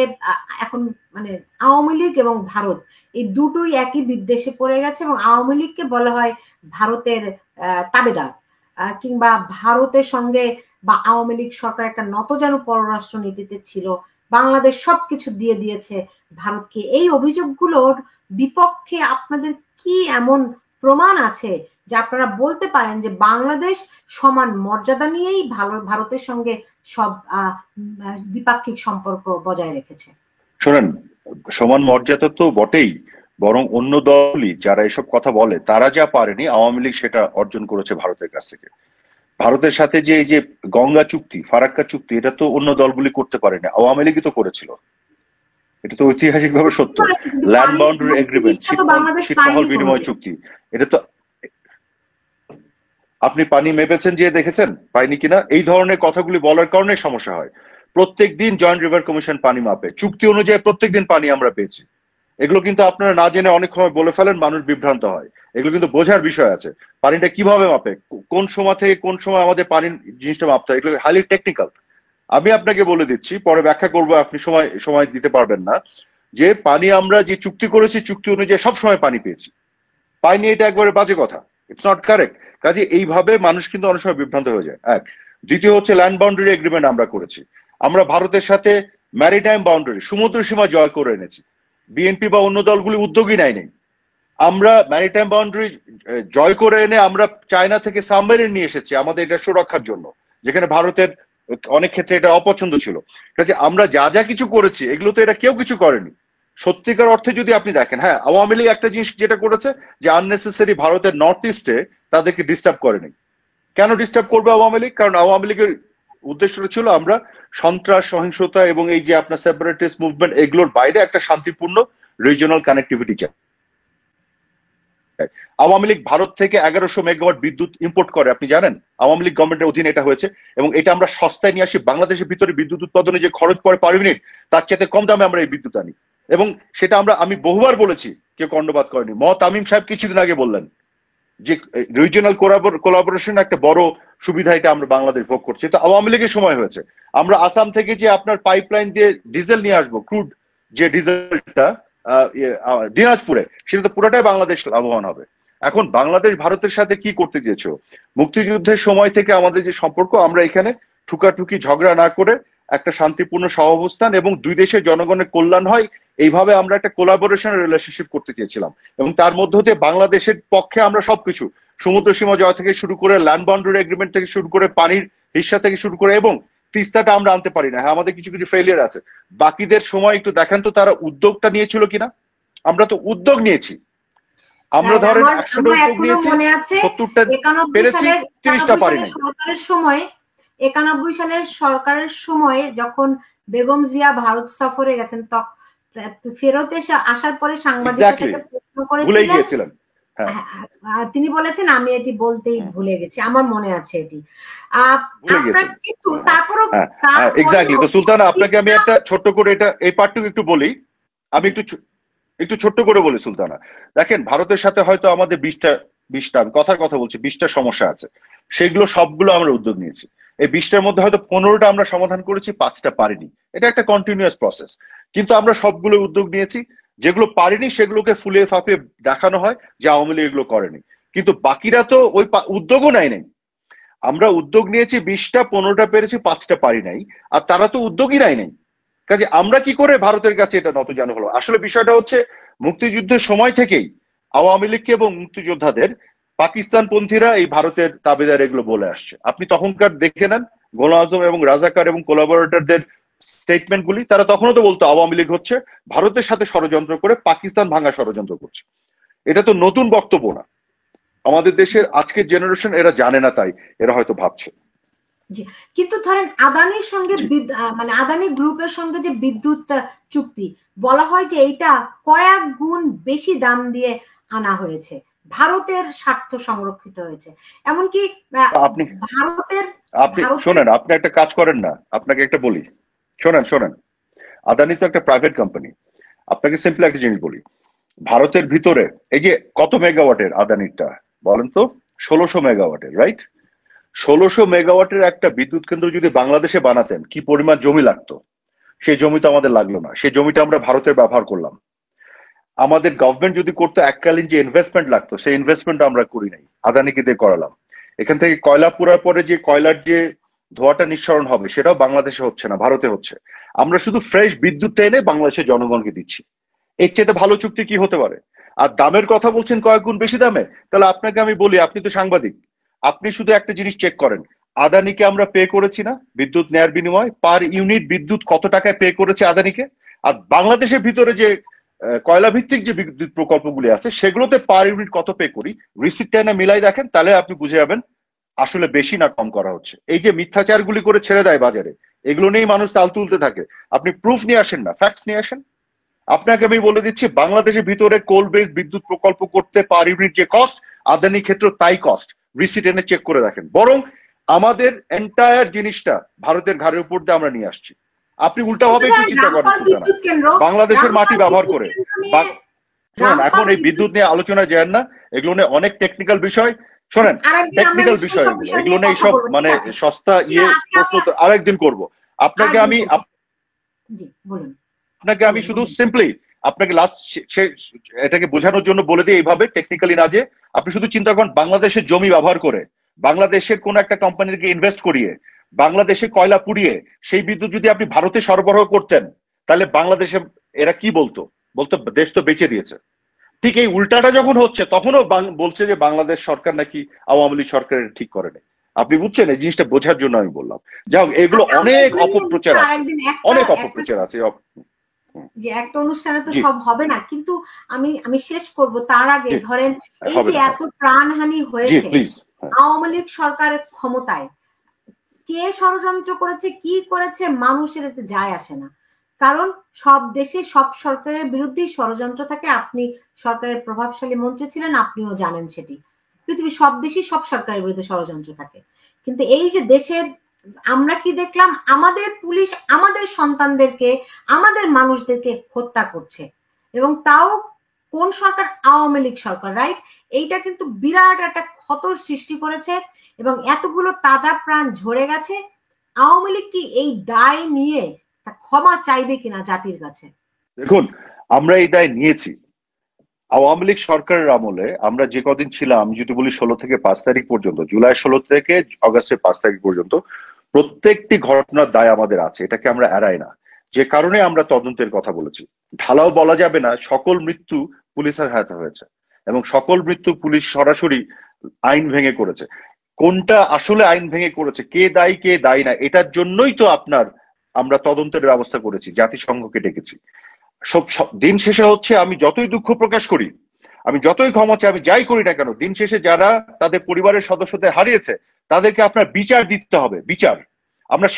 এখন মানে আওয়ামী লীগ এবং ভারত এই দুটোই একই বিদ্বেষে পড়ে গেছে, এবং আওয়ামী লীগকে বলা হয় ভারতের তাবেদার, কিংবা ভারতের সঙ্গে বা আওয়ামী লীগ সরকার একটা নতজানু পররাষ্ট্র নীতিতে ছিল, বাংলাদেশ সবকিছু দিয়ে দিয়েছে ভারতকে। এই অভিযোগগুলোর বিপক্ষে আপনাদের কি এমন প্রমাণ আছে যে আপনারা বলতে পারেন যে বাংলাদেশ সমান মর্যাদা নিয়েই ভারতের সঙ্গে সব দ্বিপাক্ষিক সম্পর্ক বজায় রেখেছে? শোনেন, সমান মর্যাদা তো বটেই, বরং অন্য দলই যারা এসব কথা বলে তারা যা পারেনি আওয়ামী লীগ সেটা অর্জন করেছে ভারতের কাছ থেকে। ভারতের সাথে যে এই যে গঙ্গা চুক্তি, ফারাক্কা চুক্তি, এটা তো অন্য দলগুলি করতে পারেনি, আওয়ামী লীগই তো করেছিল। এটা তো ঐতিহাসিকভাবে সত্য। ল্যান্ড বাউন্ডারি এগ্রিমেন্ট, ছিটমহল বিনিময় চুক্তি, এটা তো আপনি পানি মেপেছেন যে দেখেছেন পাইনি কিনা, এই ধরনের কথাগুলি বলার কারণে সমস্যা হয়। প্রত্যেক দিন জয়েন্ট রিভার কমিশন পানি মাপে, চুক্তি অনুযায়ী প্রত্যেক দিন পানি আমরা পেয়েছি। এগুলো কিন্তু আপনারা না জেনে অনেক সময় বলে ফেলেন, মানুষ বিভ্রান্ত হয়। এগুলো কিন্তু বোঝার বিষয় আছে। পানিটা কিভাবে মাপে, কোন সময় থেকে কোন সময় আমাদের পানির জিনিসটা মাপতে হয়, এগুলো হাইলি টেকনিক্যাল। আমি আপনাকে বলে দিচ্ছি, পরে ব্যাখ্যা করবো, আপনি সময় দিতে পারবেন না, যে পানি আমরা যে চুক্তি করেছি চুক্তি অনুযায়ী সবসময় পানি পেয়েছি। পাইনি এটা একবারে বাজে কথা, ইটস নট কারেক্ট। কাজে এইভাবে মানুষ কিন্তু অনেক সময় বিভ্রান্ত হয়ে যায়। এক, দ্বিতীয় হচ্ছে ল্যান্ড বাউন্ডারি এগ্রিমেন্ট আমরা করেছি। আমরা ভারতের সাথে ম্যারিটাইম বাউন্ডারি, সমুদ্র সীমা জয় করে এনেছি। বিএনপি বা অন্য দলগুলি উদ্যোগই নেয়নি। আমরা ম্যারিটাইম বাউন্ডারি জয় করে এনে আমরা চায়না থেকে সাবমেরিন নিয়ে এসেছি আমাদের এটা সুরক্ষার জন্য, যেখানে ভারতের অনেক ক্ষেত্রে এটা অপছন্দ ছিল। কাজে আমরা যা যা কিছু করেছি এগুলো তো এটা কেউ কিছু করেনি সত্যিকার অর্থে। যদি আপনি দেখেন, হ্যাঁ, আওয়ামী লীগ একটা জিনিস যেটা করেছে যে আননেসেসারি ভারতের নর্থ ইস্টে তাদেরকে ডিস্টার্ব করেনি। কেন ডিস্টার্ব করবে আওয়ামী লীগ? কারণ আওয়ামী লীগের উদ্দেশ্যটা ছিল আমরা সন্ত্রাস, সহিংসতা এবং এই যে আপনার সেপারেটিস্ট মুভমেন্ট, এগুলোর বাইরে একটা শান্তিপূর্ণ রিজিওনাল কানেক্টিভিটি চায়। আওয়ামী লীগ ভারত থেকে 1100 মেগাওয়াট বিদ্যুৎ ইম্পোর্ট করে, আপনি জানেন? আওয়ামী লীগ গভর্নমেন্টের অধীনে এটা হয়েছে, এবং এটা আমরা সস্তায় নিয়ে আসি। বাংলাদেশের ভিতরে বিদ্যুৎ উৎপাদনে যে খরচ পড়ে পার ইউনিট, তার চেয়ে কম দামে আমরা এই বিদ্যুৎ আনি। এবং সেটা আমি বহুবার বলেছি, কেউ কর্ণপাত করেনি। তামিম সাহেব কিছুদিন আগে বললেন যে রিজিওনাল কোলাবোরেশন একটা বড় সুবিধা, এটা আমরা বাংলাদেশ ভোগ করছি। তো আওয়ামী লীগের সময় হয়েছে। আমরা আসাম থেকে যে আপনার পাইপলাইন দিয়ে ডিজেল নিয়ে আসবো, ক্রুড যে ডিজেলটা দিনাজপুরে, সেটা তো পুরোটাই বাংলাদেশ লাভবান হবে। এখন বাংলাদেশ ভারতের সাথে কি করতে চেয়েছো? মুক্তিযুদ্ধের সময় থেকে আমাদের যে সম্পর্ক, আমরা এখানে ঠুকাঠুকি ঝগড়া না করে একটা শান্তিপূর্ণ সহাবস্থান এবং দুই দেশের জনগণের কল্যাণ হয়, এইভাবে আমরা একটা কোলাবোরেশন রিলেশনশিপ করতে চেয়েছিলাম। এবং তার মধ্যে দিয়ে বাংলাদেশের পক্ষে আমরা সবকিছু, সমুদ্র সীমা জয় থেকে শুরু করে, ল্যান্ড বাউন্ডারি এগ্রিমেন্ট থেকে শুরু করে, পানির হিস্সা থেকে শুরু করে, এবং তিস্তাটা আমরা আনতে পারি না। হ্যাঁ, আমাদের কিছু কিছু ফেলিয়ার আছে। বাকিদের সময় একটু দেখেন তো তারা উদ্যোগটা নিয়েছিল কিনা। আমরা তো উদ্যোগ নিয়েছি। আমরা ধরেন 100টা উদ্যোগ নিয়েছি, 70টা পেরেছি, 30টা পারি নাই। সরকারের সময় 91 সালের সরকারের সময় যখন বেগম জিয়া ভারত সফরে গেছেন, তখন ফেরত আসার পরে সাংবাদিকদেরকে প্রশ্ন করেছিলেন, তিনি বলেছেন আমি এটি বলতেই ভুলে গেছি, আমার মনে আছে এটি। কিন্তু তারপরও এক্স্যাক্টলি। তো সুলতানা, আপনাকে আমি একটা ছোট্ট করে এই পার্টটুকু একটু বলি। আমি একটু ছোট্ট করে বলি সুলতানা। দেখেন, ভারতের সাথে হয়তো আমাদের 20টা আমি কথার কথা বলছি, 20টা সমস্যা আছে, সেগুলো সবগুলো আমরা উদ্যোগ নিয়েছি। এই 20টার মধ্যে হয়তো 15টা আমরা সমাধান করেছি, 5টা পারিনি। এটা একটা কন্টিনিউয়াস প্রসেস, কিন্তু আমরা সবগুলো উদ্যোগ নিয়েছি। যেগুলো পারিনি সেগুলোকে ফুলিয়ে ফাঁপিয়ে দেখানো হয় যে আওয়ামী লীগ এগুলো করেনি, কিন্তু বাকিরা তো ওই উদ্যোগও নেয় নাই। আমরা উদ্যোগ নিয়েছি 20টা, 15টা পেরেছি, 5টা পারি নাই, আর তারা তো উদ্যোগই নেয় নাই। কাজে আমরা কি করে ভারতের কাছে এটা নতজানু হলো? আসলে বিষয়টা হচ্ছে মুক্তিযুদ্ধের সময় থেকেই আওয়ামী লীগকে এবং মুক্তিযোদ্ধাদের পাকিস্তানপন্থীরা এই ভারতের তাবেদার এগুলো বলে আসছে। আপনি তখনকার দেখে নেন গোলাম আজম এবং রাজাকার এবং কোলাবোরেটরদের স্টেটমেন্টগুলি, তারা তখনও তো বলতো আওয়ামী লীগ হচ্ছে ভারতের সাথে ষড়যন্ত্র করে পাকিস্তান ভাঙা ষড়যন্ত্র করছে। এটা তো নতুন বক্তব্য না। আমাদের দেশের আজকের জেনারেশন এরা জানে না, তাই এরা হয়তো ভাবছে। কিন্তু ধরেন আদানির সঙ্গে, মানে আদানি গ্রুপের সঙ্গে যে বিদ্যুৎ চুক্তি, বলা হয় যে এইটা কয়েক গুণ বেশি দাম দিয়ে আনা হয়েছে, ভারতের স্বার্থ সংরক্ষিত হয়েছে। এমনকি আপনি শোনেন, আপনি একটা কাজ করেন না, আপনাকে একটা বলি, শোনেন, আদানি তো একটা প্রাইভেট কোম্পানি। আপনাকে সিম্পল একটা জিনিস বলি, ভারতের ভিতরে এই যে কত মেগাওয়াটের আদানিটা বলেন তো? 1600 মেগাওয়াটের, রাইট? 1600 মেগাওয়াটের একটা বিদ্যুৎ কেন্দ্র যদি বাংলাদেশে বানাতেন কি পরিমাণ জমি লাগতো, সেই জমি তো আমাদের লাগলো না, সেই জমিটা আমরা ভারতের ব্যবহার করলাম। আমাদের গভর্নমেন্ট যদি করতো এককালীন যে ইনভেস্টমেন্ট লাগতো সেই ইনভেস্টমেন্ট আমরা করি নাই, আদানিকে দিয়ে করালাম। এখান থেকে কয়লা পুরার পরে যে কয়লার যে ধোঁয়াটা নিঃসরণ হবে সেটাও বাংলাদেশে হচ্ছে না, ভারতে হচ্ছে। আমরা শুধু ফ্রেশ বিদ্যুৎ এনে বাংলাদেশের জনগণকে দিচ্ছি। এর চেয়ে ভালো চুক্তি কি হতে পারে? আর দামের কথা বলছেন কয়েক গুণ বেশি দামে, তাহলে আপনাকে আমি বলি, আপনি তো সাংবাদিক, আপনি শুধু একটা জিনিস চেক করেন, আদানিকে আমরা পে করেছি না বিদ্যুৎ নেয়ার বিনিময়ে? পার ইউনিট বিদ্যুৎ কত টাকায় পে করেছে আদানিকে? আর বাংলাদেশের ভিতরে যে কয়লা ভিত্তিক যে বিদ্যুৎ প্রকল্পগুলি আছে সেগুলোতে পার ইউনিট কত পে করি, রিসিপ্টটা এনে মিলাই দেখেন, তাহলে আপনি বুঝে যাবেন আসলে বেশি না কম করা হচ্ছে। এই যে মিথ্যাচারগুলি করে ছেড়ে দেয় বাজারে, এগুলো নিয়েই মানুষ তাল তুলতে থাকে। আপনি প্রুফ নিয়ে আসেন না, ফ্যাক্টস নিয়ে আসেন। আপনাকে আমি বলে দিচ্ছি, বাংলাদেশের ভিতরে কোল বেস বিদ্যুৎ প্রকল্প করতে পার ইউনিট যে কস্ট, আদানি ক্ষেত্র তাই কস্ট, রিসিট এনে চেক করে দেখেন। বরং আমাদের এন্টায়ার জিনিসটা ভারতের ঘাড়ের উপর দিয়ে আমরা নিয়ে আসছি। আপনি উল্টা ভাবে একটু চিন্তা করেন, বাংলাদেশের মাটি ব্যবহার করে। শোনেন, এখন এই বিদ্যুৎ নিয়ে আলোচনা যায় না, এগুলো নিয়ে অনেক টেকনিক্যাল বিষয়। শোনেন, টেকনিক্যাল বিষয় এগুলো নিয়ে এইসব মানে সস্তা প্রশ্ন আরেকদিন করব। আপনাকে আমি শুধু সিম্পলি আপনাকে লাস্ট এটাকে বোঝানোর জন্য বলে দিই এইভাবে, টেকনিক্যালি না যে, আপনি শুধু চিন্তা করেন বাংলাদেশের জমি ব্যবহার করে, বাংলাদেশের কোন একটা কোম্পানিকে ইনভেস্ট করিয়ে, বাংলাদেশে কয়লা পুড়িয়ে সেই বিদ্যুৎ যদি আপনি ভারতে সরবরাহ করতেন, তাহলে বাংলাদেশে এরা কি বলতো? দেশ তো বেঁচে দিয়েছে। ঠিক এই উল্টাটা যখন হচ্ছে তখনও বলছে যে বাংলাদেশ সরকার নাকি আওয়ামী লীগ সরকারের ঠিক করে নেই। আপনি বুঝছেন? এই জিনিসটা বোঝার জন্য আমি বললাম। যাই এগুলো অনেক অপপ্রচার আছে, অনেক অপপ্রচার আছে। যে একটা অনুষ্ঠানে তো সব হবে না, কিন্তু আমি শেষ করব তার আগে ধরেন এই যে এত প্রাণহানি হয়েছে, আওয়ামী লীগ সরকারের ক্ষমতায় কে ষড়যন্ত্র করেছে, কি করেছে, মানুষের এতে যায় আসে না। কারণ সব দেশে সব সরকারের বিরুদ্ধেই ষড়যন্ত্র থাকে। আপনি সরকারের প্রভাবশালী মন্ত্রী ছিলেন, আপনিও জানেন সেটি। পৃথিবীর সব দেশেই সব সরকারের বিরুদ্ধে ষড়যন্ত্র থাকে। কিন্তু এই যে দেশের আমরা কি দেখলাম, আমাদের পুলিশ আমাদের সন্তানদেরকে, আমাদের মানুষদেরকে হত্যা করছে, এবং তাও কোন সরকার? আওয়ামী লীগ সরকার, রাইট? এইটা কিন্তু বিরাট একটা ক্ষতর সৃষ্টি করেছে এবং এতগুলো তাজা প্রাণ ঝরে গেছে। আওয়ামী লীগ কি এই দায় নিয়ে ক্ষমা চাইবে কিনা জাতির কাছে? দেখুন, আমরা এই দায় নিয়েছি। আওয়ামী লীগ সরকারের আমলে আমরা যে কদিন ছিলাম, আমি যদি বলি 16 থেকে 5 তারিখ পর্যন্ত, জুলাই 16 থেকে অগাস্টের 5 তারিখ পর্যন্ত প্রত্যেকটি ঘটনার দায় আমাদের আছে, এটাকে আমরা এড়াই না। যে কারণে আমরা তদন্তের কথা বলেছি। ঢালাও বলা যাবে না সকল মৃত্যু পুলিশের হাতে হয়েছে এবং সকল মৃত্যু পুলিশ সরাসরি আইন ভেঙে করেছে। কোনটা আসলে আইন ভেঙে করেছে, কে দায়ী কে দায়ী না, এটার জন্যই তো আমরা তদন্তের ব্যবস্থা করেছি, জাতিসংঘকে ডেকেছি। দিন শেষে হচ্ছে, আমি যতই দুঃখ প্রকাশ করি, আমি যতই ক্ষমা চাই, আমি যাই করি না কেন, দিন শেষে যারা তাদের পরিবারের সদস্যদের হারিয়েছে তাদেরকে আপনার বিচার দিতে হবে। বিচার আমরা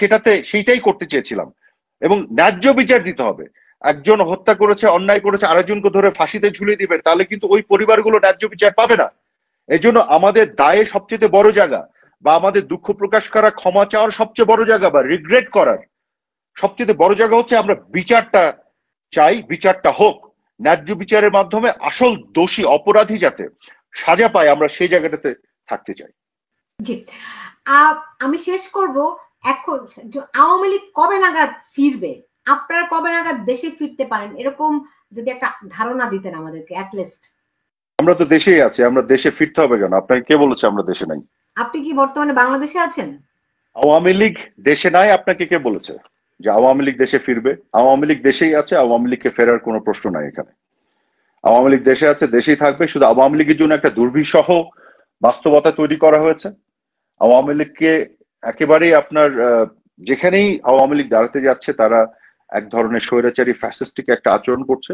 সেইটাই করতে চেয়েছিলাম এবং ন্যায্য বিচার দিতে হবে। একজন হত্যা করেছে, অন্যায় করেছে, আরেকজনকে ধরে ফাঁসিতে ঝুলিয়ে দিবে, তাহলে কিন্তু ওই পরিবারগুলো ন্যায্য বিচার পাবে না। এজন্য আমাদের দায়ে সবচেয়ে বড় জায়গা, বা আমাদের দুঃখ প্রকাশ করা, ক্ষমা চাওয়ার সবচেয়ে বড় জায়গা, বা রিগ্রেট করার সবচেয়ে বড় জায়গা হচ্ছে আমরা বিচারটা চাই, বিচারটা হোক ন্যায্য বিচারের মাধ্যমে, আসল দোষী অপরাধী যাতে সাজা পায়, আমরা সেই জায়গাটাতে থাকতে চাই। জি, আমি শেষ করব। এখন আওয়ামী লীগ কবে নাগাদ ফিরবে, আপনারা কবে নাগাদ দেশে ফিরতে পারেন, এরকম যদি একটা ধারণা দিতেন আমাদেরকে অ্যাটলিস্ট। আমরা তো দেশেই আছি, আমরা দেশে ফিরতে হবে কেন? আপনাকে কে বলেছে আমরা দেশে নাই? আপনি কি বর্তমানে বাংলাদেশে আছেন? আওয়ামী লীগ দেশে নাই, আপনাকে কে বলেছে যে আওয়ামী লীগ দেশে ফিরবে? আওয়ামী লীগ দেশেই আছে, আওয়ামী লীগকে ফেরার কোনো প্রশ্ন নাই এখানে। আওয়ামী লীগ দেশে আছে, দেশেই থাকবে। শুধু আওয়ামী লীগের জন্য একটা দুর্বিষহ বাস্তবতা তৈরি করা হয়েছে। আওয়ামী লীগকে একেবারেই আপনার যেখানেই আওয়ামী লীগ দাঁড়াতে যাচ্ছে তারা এক ধরনের স্বৈরাচারী ফ্যাসিস্টিক একটা আচরণ করছে।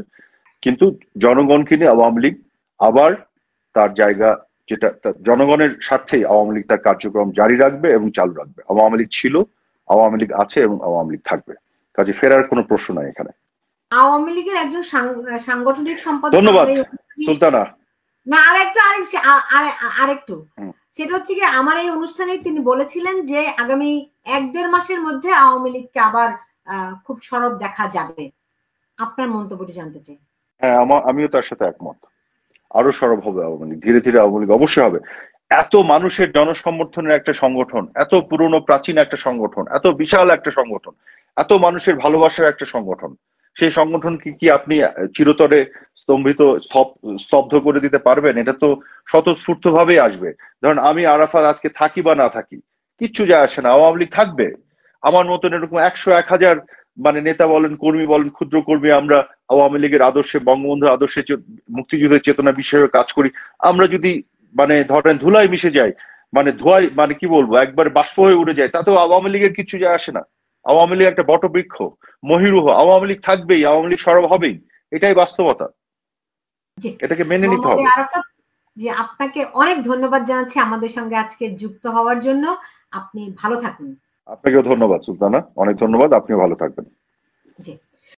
কিন্তু জনগণকে নিয়ে আওয়ামী লীগ আবার তার জায়গা, যেটা জনগণের স্বার্থেই আওয়ামী লীগ তার কার্যক্রম জারি রাখবে এবং চালু রাখবে। আওয়ামী লীগ ছিল, আওয়ামী লীগ আছে এবং আওয়ামী লীগ থাকবে। কাজে ফেরার কোনো প্রশ্ন নাই এখানে। আওয়ামী লীগের একজন সাংগঠনিক সম্পাদক, ধন্যবাদ সুলতানা। না আরেকটু সেটা হচ্ছে কি, আমার এই অনুষ্ঠানে তিনি বলেছিলেন যে আগামী 1-1.5 মাসের মধ্যে আওয়ামী লীগকে আবার খুব সরব দেখা যাবে। আপনার মন্তব্যটি জানতে চাই। হ্যাঁ, আমিও তার সাথে একমত। আরো সরব হবে আওয়ামী লীগ, ধীরে ধীরে আওয়ামী লীগ অবশ্যই হবে। এত মানুষের জনসমর্থনের একটা সংগঠন, এত পুরনো প্রাচীন একটা সংগঠন, এত বিশাল একটা সংগঠন, এত মানুষের ভালোবাসার একটা সংগঠন, সেই সংগঠনকে কি আপনি চিরতরে স্তব্ধ করে দিতে পারবেন? এটা তো স্বতঃস্ফূর্ত ভাবেই আসবে। ধরেন আমি আরাফাত আজকে থাকি বা না থাকি, কিচ্ছু যায় আসে না, আওয়ামী লীগ থাকবে। আমার মতন এরকম 100-1000 মানে নেতা বলেন, কর্মী বলেন, ক্ষুদ্র কর্মী, আমরা আওয়ামী লীগের আদর্শে, বঙ্গবন্ধুর আদর্শে, মুক্তিযুদ্ধের চেতনা বিষয়ে কাজ করি। আমরা যদি মানে ধরেন ধুলায় মিশে যায়, মানে ধোঁয়ায়, মানে কি বলবো, একবার বাষ্প হয়ে উড়ে যায়, তাতেও আওয়ামী লীগের কিছু যায় আসে না। আওয়ামী লীগ একটা বটবৃক্ষ, মহিরুহ, আওয়ামী লীগ থাকবেই, আওয়ামী লীগ সরব হবেই, এটাই বাস্তবতা, এটাকে মেনে নিতে হবে। আরাফাত জি, আপনাকে অনেক ধন্যবাদ জানাচ্ছি আমাদের সঙ্গে আজকে যুক্ত হওয়ার জন্য। আপনি ভালো থাকুন। আপনাকেও ধন্যবাদ সুলতানা, অনেক ধন্যবাদ, আপনিও ভালো থাকবেন। জি।